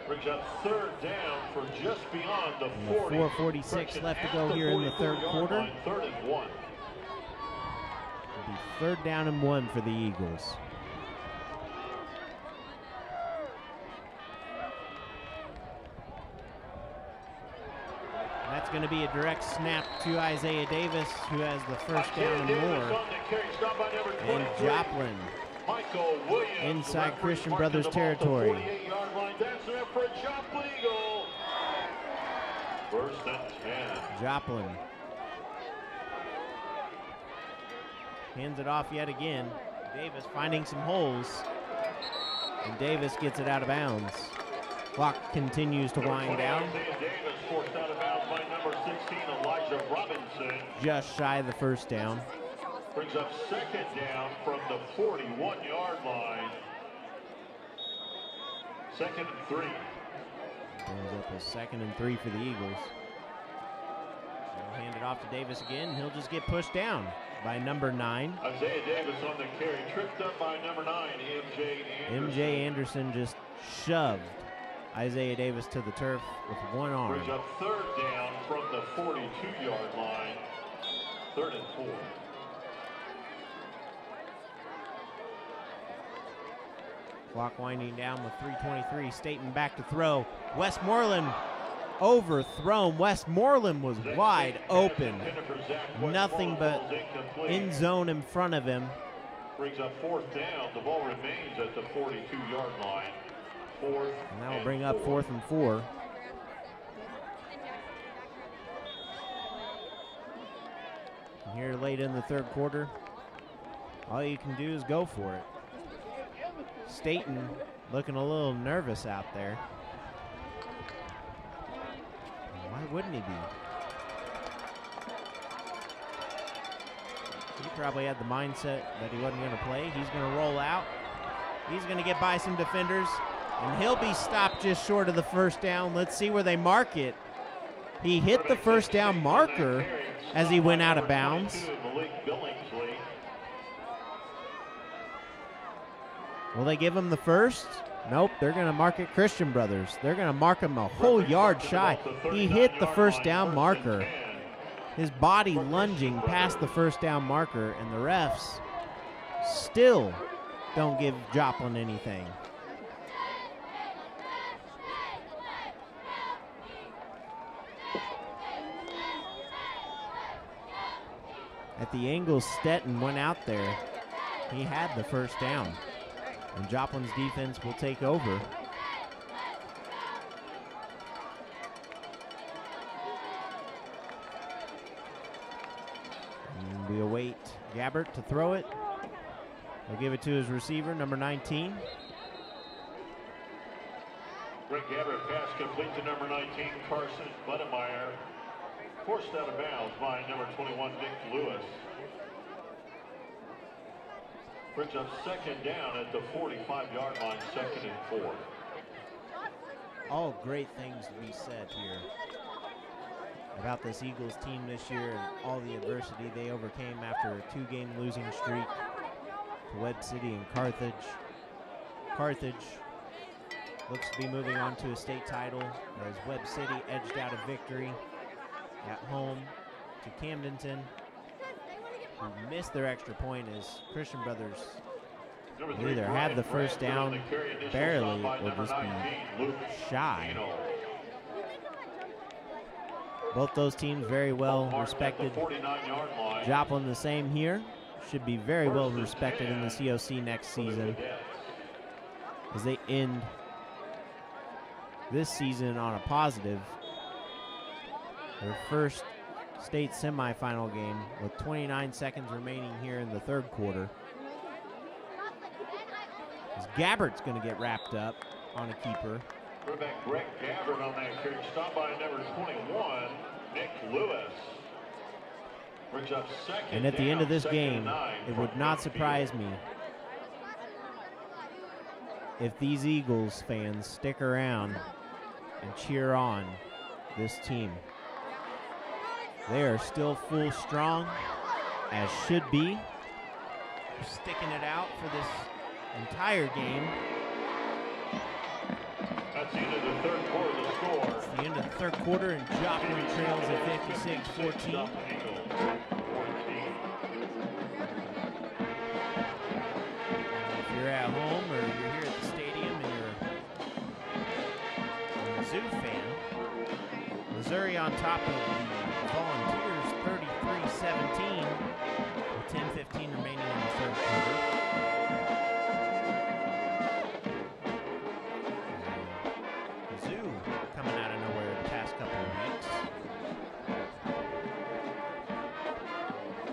Brings up 3rd down for just beyond the 40. 4:46 left to go here in the third quarter. Line, 3rd and 1. It'll be 3rd down and 1 for the Eagles. That's going to be a direct snap to Isaiah Davis, who has the first down and more. And Joplin inside Christian Brothers territory. First and 10. Joplin hands it off yet again. Davis finding some holes, and Davis gets it out of bounds. Clock continues to wind down. Davis forced out of bounds by number 16, Elijah Robinson. Just shy of the first down. Brings up 2nd down from the 41-yard line. 2nd and 3. Brings up a 2nd and 3 for the Eagles. They'll hand it off to Davis again. He'll just get pushed down by number 9. Isaiah Davis on the carry, tripped up by number 9, MJ Anderson. MJ Anderson just shoved Isaiah Davis to the turf with one arm. Brings up 3rd down from the 42-yard line. 3rd and 4. Clock winding down with 3:23. Staten back to throw. Westmoreland overthrown. Westmoreland was wide open. Nothing but end zone in front of him. Brings up 4th down. The ball remains at the 42-yard line. 4th and that will bring up 4th and 4. And here late in the third quarter, all you can do is go for it. Staten looking a little nervous out there. Why wouldn't he be? He probably had the mindset that he wasn't going to play. He's going to roll out. He's going to get by some defenders, and he'll be stopped just short of the first down. Let's see where they mark it. He hit the first down marker as he went out of bounds. Will they give him the first? Nope, they're going to mark it Christian Brothers. They're going to mark him a whole yard shy. He hit the first down marker. His body lunging past the first down marker, and the refs still don't give Joplin anything. At the angle Stetton went out there, he had the first down. And Joplin's defense will take over. And we await Gabbert to throw it. He'll give it to his receiver, number 19. Greg Gabbert pass complete to number 19, Carson Budemeyer. Forced out of bounds by number 21, Nick Lewis. Brings up 2nd down at the 45-yard line, 2nd and 4. All great things to be said here about this Eagles team this year and all the adversity they overcame after a 2-game losing streak to Webb City and Carthage. Carthage looks to be moving on to a state title as Webb City edged out a victory at home to Camdenton, who missed their extra point as Christian Brothers either had the first down barely or just be shy. Both those teams very well respected. Joplin the same here. Should be very well respected in the COC next season as they end this season on a positive. Their first state semifinal game with 29 seconds remaining here in the third quarter. As Gabbert's going to get wrapped up on a keeper. Quarterback Greg Gabbert on that carry, stopped by number 21, Nick Lewis brings up second. And at the end of this game, it from would not midfield. surprise me if these Eagles fans stick around and cheer on this team. They are still full strong, as should be. They're sticking it out for this entire game. That's the end of the third quarter. The score. It's the end of the third quarter, and Joplin trails at 56-14. Joplin Eagles, 14. If you're at home or you're here at the stadium and you're a Mizzou fan, Missouri on top of the Volunteers 33-17 with 10:15 remaining in the third quarter. Mizzou coming out of nowhere the past couple of weeks.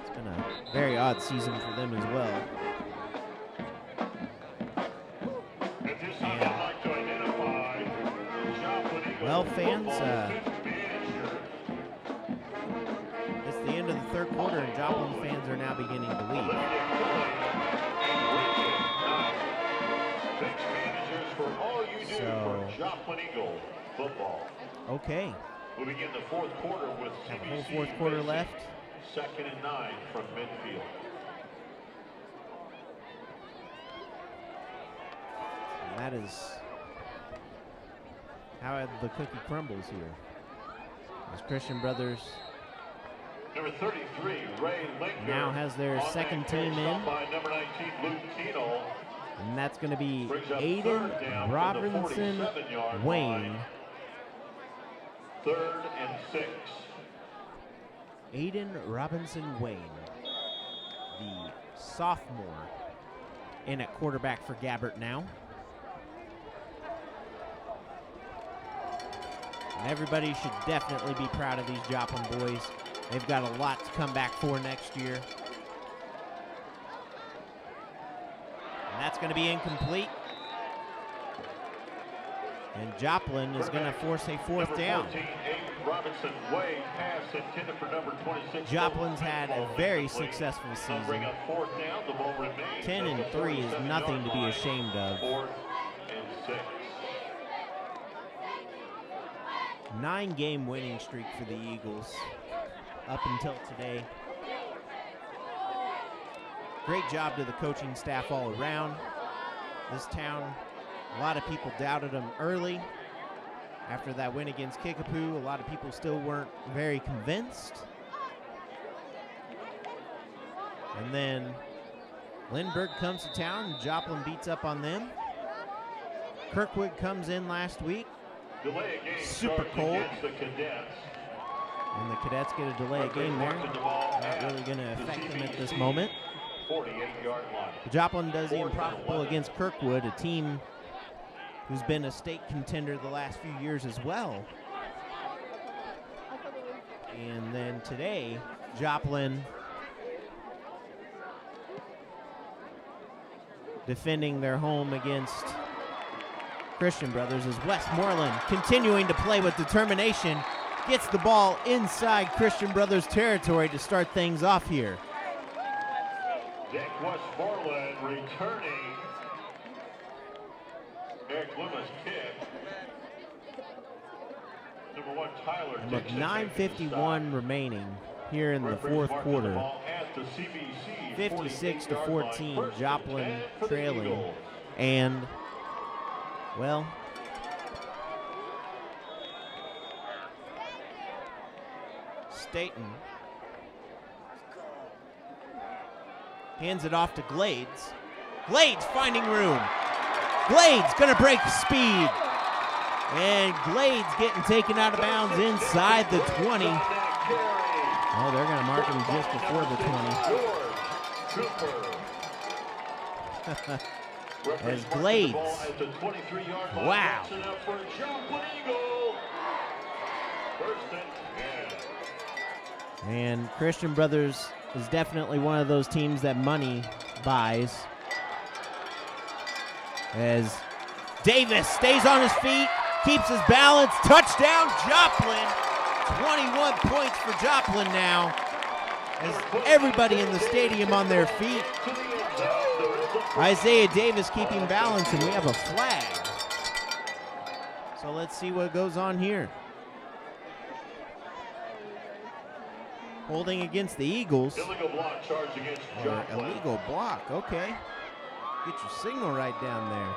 It's been a very odd season for them as well. At this time, I'd like to identify Joplin Eagles Well, fans, football team manager. It's the end of the third quarter, and Joplin fans are now beginning to leave. Olivia Cooley and Bridget Knight. Thanks, managers, for all you do So- for Joplin Eagle football. Okay, We'll begin the fourth quarter with have a whole CBC fourth quarter facing left. 2nd and 9 from midfield. And that is how the cookie crumbles here. As Christian Brothers Number 33, Ray Linker. now has their on second that team pitch, in. stopped by number 19, Luke Keenel. and that's going to be Brings up Aiden third down from the Robinson 47-yard Wayne. line. 3rd and 6. Aiden Robinson Wayne, the sophomore, in at quarterback for Gabbert now. And everybody should definitely be proud of these Joplin boys. They've got a lot to come back for next year. And that's going to be incomplete. And Joplin is going to force a fourth Number down. 14, Aiden Robinson Wade, pass intended for number 26. Joplin's had a very Incomplete. successful They'll bring season. up 4th down. The ball remains 10 at and the 3 is 47-yard nothing to be line. ashamed of. 4th and 6. 9-game winning streak for the Eagles up until today. Great job to the coaching staff all around. This town, a lot of people doubted them early. After that win against Kickapoo, a lot of people still weren't very convinced. And then Lindbergh comes to town, and Joplin beats up on them. Kirkwood comes in last week, Delay a game Super starts cold. against the Cadets. and the Cadets get a delay of game there. Marking the ball Not at really going to the affect them at this CBC moment. 48-yard line. Joplin does the 4th and improbable 11. against Kirkwood, a team who's been a state contender the last few years as well. And then today, Joplin defending their home against Christian Brothers as Westmoreland continuing to play with determination, gets the ball inside Christian Brothers territory to start things off here. Dick Westmoreland returning. Eric Loomis kick. Number 1, Tyler And with Dixon. 9:51 remaining here in the fourth quarter, 56 to 14, Joplin trailing. And, well, Staten hands it off to Glades. Glades finding room. Glades gonna break speed. And Glades getting taken out of bounds inside the 20. Oh, they're gonna mark him just before the 20. As Glades. Wow. And Christian Brothers is definitely one of those teams that money buys. As Davis stays on his feet, keeps his balance, touchdown Joplin. 21 points for Joplin now, as everybody in the stadium on their feet. Isaiah Davis keeping balance, and we have a flag. So let's see what goes on here. Holding against the Eagles. Illegal block charge against Or Joplin. illegal block, okay. Get your signal right down there.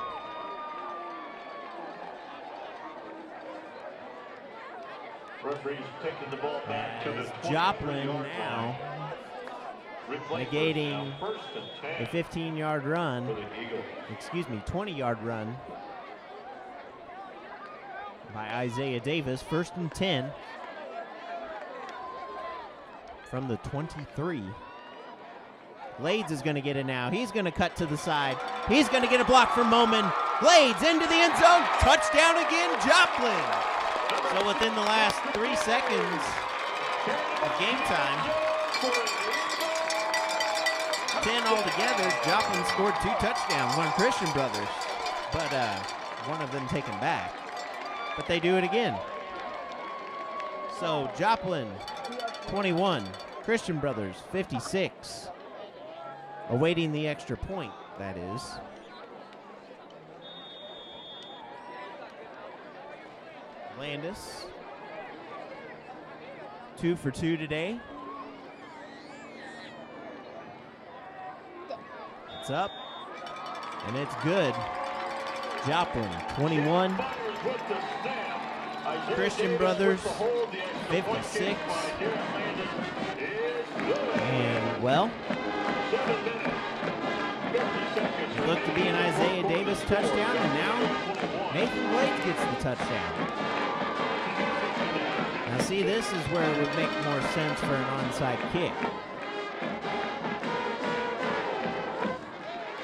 Referees taking the ball back to the As 23 Joplin yard now line. Replay negating first down, first and the 10 15-yard run, for the Eagles. 20-yard run by Isaiah Davis. 1st and 10 from the 23. Glades is going to get it now. He's going to cut to the side. He's going to get a block from Moman. Glades into the end zone. Touchdown again, Joplin. So within the last 3 seconds of game time, 10 altogether, Joplin scored 2 touchdowns on Christian Brothers, but one of them taken back. But they do it again. So Joplin 21, Christian Brothers 56. Awaiting the extra point, that is. Landis, 2 for 2 today. It's up, and it's good. Joplin, 21. Christian Brothers, 56. And, well, it looked to be an Isaiah Davis touchdown, and now Nathan Glades gets the touchdown. Now see, this is where it would make more sense for an onside kick.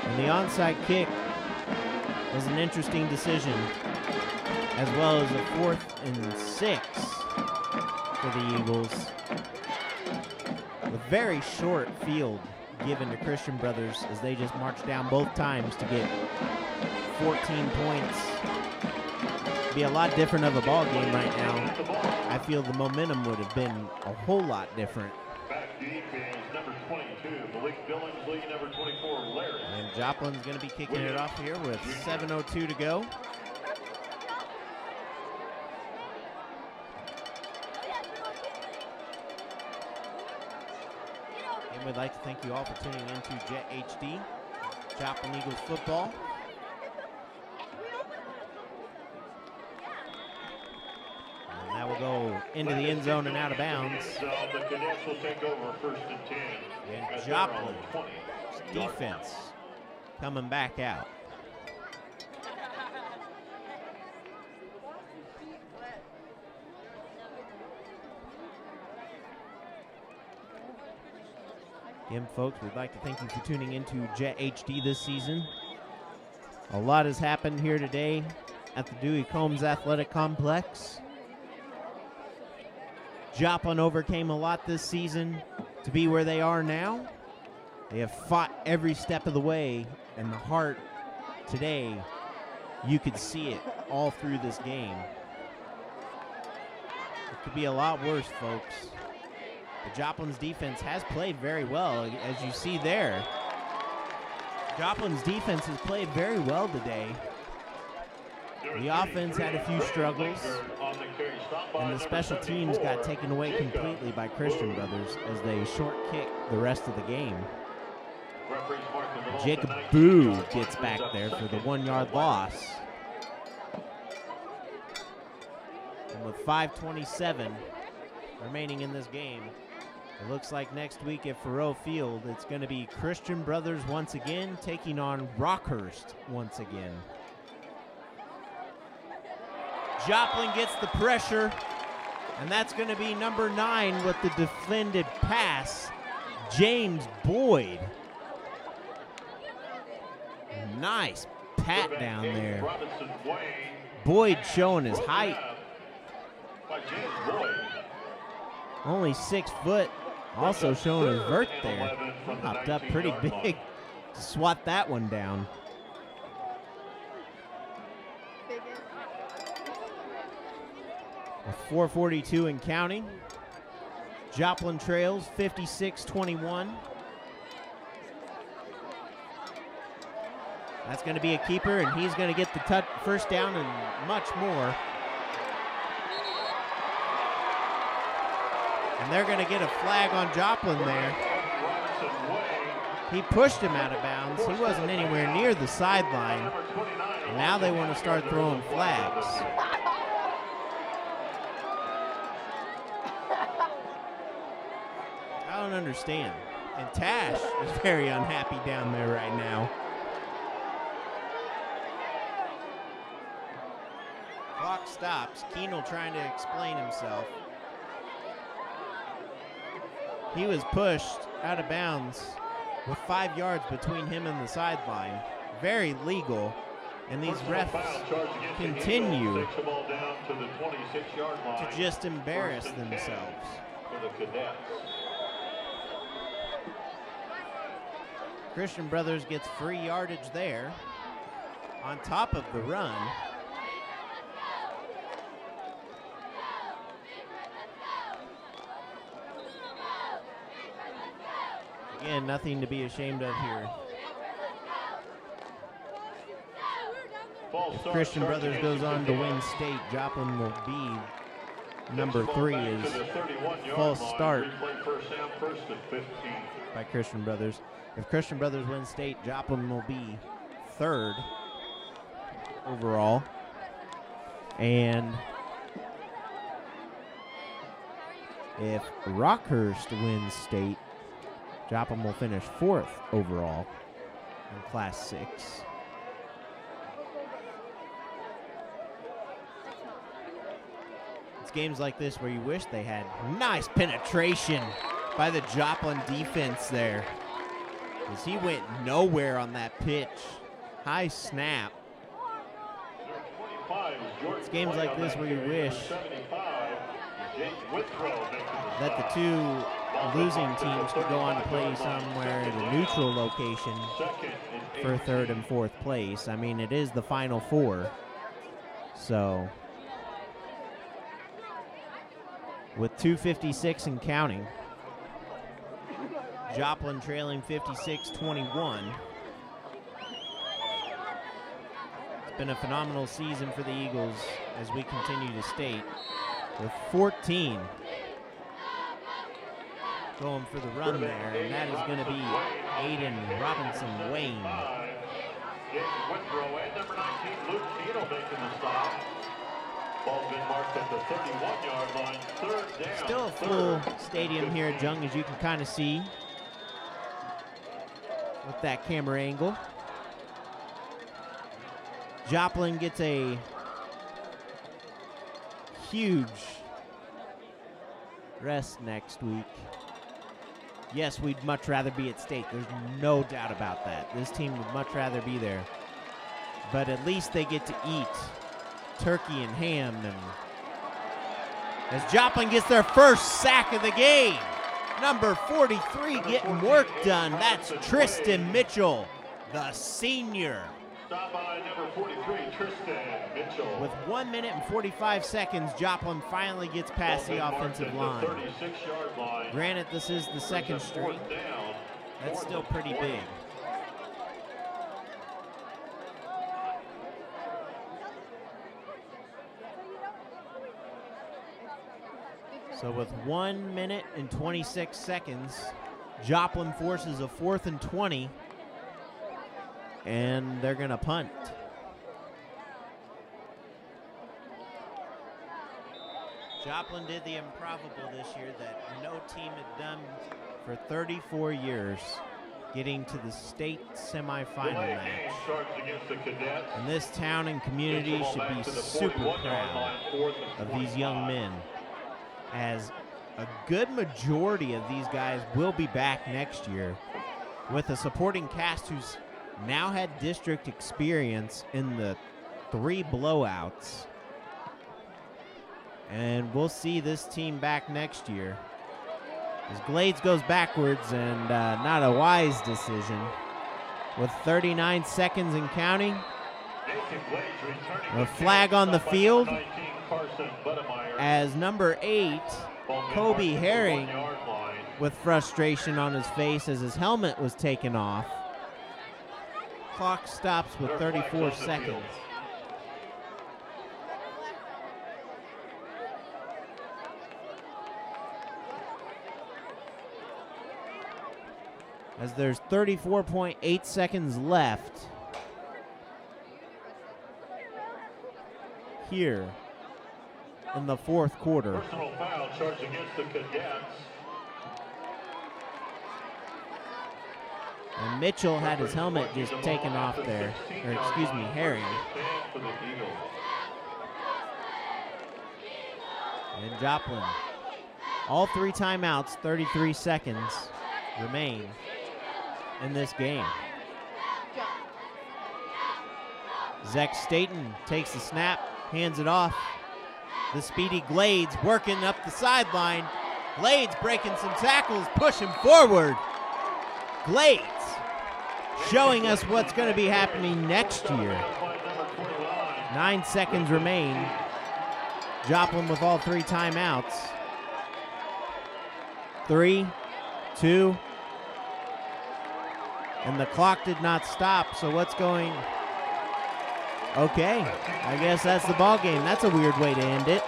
And the onside kick was an interesting decision, as well as a 4th and 6 for the Eagles. A very short field given to Christian Brothers as they just marched down both times to get 14 points. Be a lot different of a ball game right now. I feel the momentum would have been a whole lot different. Back deep is number 22, Malik Billingsley, number 24, Larry. And Joplin's going to be kicking it off here with 7:02 to go. And we'd like to thank you all for tuning in to Jet HD, Joplin Eagles football. And that will go into the end zone and out of bounds. The Cadets will take over 1st and 10. And Joplin's defense coming back out. Again, folks, we'd like to thank you for tuning into Jet HD this season. A lot has happened here today at the Dewey Combs Athletic Complex. Joplin overcame a lot this season to be where they are now. They have fought every step of the way, and the heart today, you could see it all through this game. It could be a lot worse, folks. But Joplin's defense has played very well, as you see there. Joplin's defense has played very well today. The offense had a few struggles, and the special teams got taken away completely by Christian Brothers as they short kicked the rest of the game. Jacob Boo gets back there for the 1-yard loss. And with 5:27 remaining in this game, it looks like next week at Faroe Field, it's going to be Christian Brothers once again taking on Rockhurst once again. Joplin gets the pressure, and that's going to be number 9 with the defended pass, James Boyd. Nice pat down there. Boyd showing his height. Only 6 foot. Also showing his vert there. Hopped up pretty big to swat that one down. With 4:42 and counting. Joplin trails 56-21. That's going to be a keeper, and he's going to get the first down and much more. And they're going to get a flag on Joplin there. He pushed him out of bounds. He wasn't anywhere near the sideline. And now they want to start throwing flags. I don't understand. And Tash is very unhappy down there right now. Clock stops. Keenel trying to explain himself. He was pushed out of bounds with 5 yards between him and the sideline. Very legal. And these refs continue to just embarrass themselves. Christian Brothers gets free yardage there on top of the run. Again, nothing to be ashamed of here. If Christian Brothers goes on to win state, Joplin will be number 3 is false start by Christian Brothers. If Christian Brothers wins state, Joplin will be 3rd overall. And if Rockhurst wins state, Joplin will finish 4th overall in Class 6. It's games like this where you wish they had nice penetration by the Joplin defense there, because he went nowhere on that pitch. High snap. It's games like this where you wish that the two losing teams could go on to play somewhere in a neutral location for 3rd and 4th place. I mean, it is the Final Four. So, with 2:56 and counting, Joplin trailing 56-21. It's been a phenomenal season for the Eagles as we continue to state, with 14 going for the run there, and that is going to be Aiden Robinson Wayne. Still a full stadium here at Jung, as you can kind of see with that camera angle. Joplin gets a huge rest next week. Yes, we'd much rather be at state. There's no doubt about that. This team would much rather be there. But at least they get to eat turkey and ham. And as Joplin gets their first sack of the game, number 43 getting work done. That's Tristan Mitchell, the senior. Stop by number 43, Tristan Mitchell. With 1 minute and 45 seconds, Joplin finally gets past the offensive line. Granted, this is the second string. That's still pretty big. So with 1 minute and 26 seconds, Joplin forces a 4th and 20. And they're going to punt. Joplin did the improbable this year that no team had done for 34 years, getting to the state semifinal match. And this town and community should be super proud of these young men, as a good majority of these guys will be back next year with a supporting cast who's now had district experience in the 3 blowouts. And we'll see this team back next year, as Glades goes backwards, and not a wise decision. With 39 seconds and counting, a flag on the field. as number 8, Kobe Herring, with frustration on his face as his helmet was taken off. Clock stops with 34 seconds. As there's 34.8 seconds left here in the fourth quarter. Personal foul charged against the Cadets. And Mitchell had his helmet just taken off there, or excuse me, Herring. And Joplin. All 3 timeouts, 33 seconds remain in this game. Zach Staten takes the snap, hands it off. The speedy Glades working up the sideline. Glades breaking some tackles, pushing forward. Glades showing us what's going to be happening next year. 9 seconds remain. Joplin with all 3 timeouts. 3, 2, and the clock did not stop, so what's going? Okay, I guess that's the ball game. That's a weird way to end it.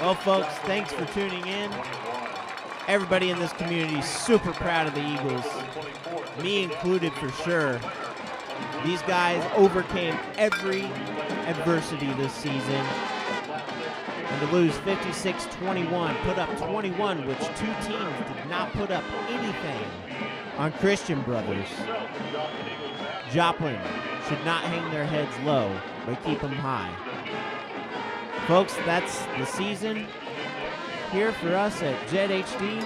Well, folks, thanks for tuning in. Everybody in this community is super proud of the Eagles, me included for sure. These guys overcame every adversity this season. And to lose 56-21, put up 21, which 2 teams did not put up anything on Christian Brothers. Joplin should not hang their heads low, but keep them high. Folks, that's the season here for us at Jet HD.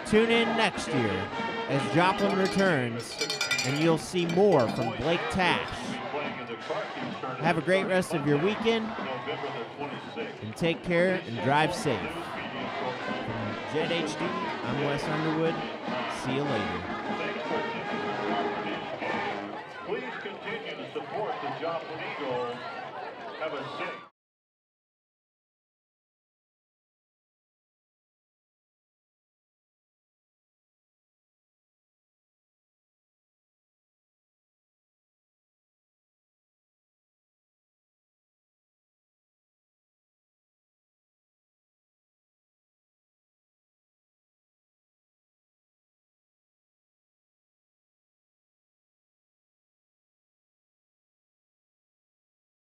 Tune in next year as Joplin returns, and you'll see more from Blake Tash. Have a great rest of your weekend, and take care and drive safe. From Jet HD, I'm Wes Underwood. See you later. Please continue to support the Joplin Eagles. Have a safe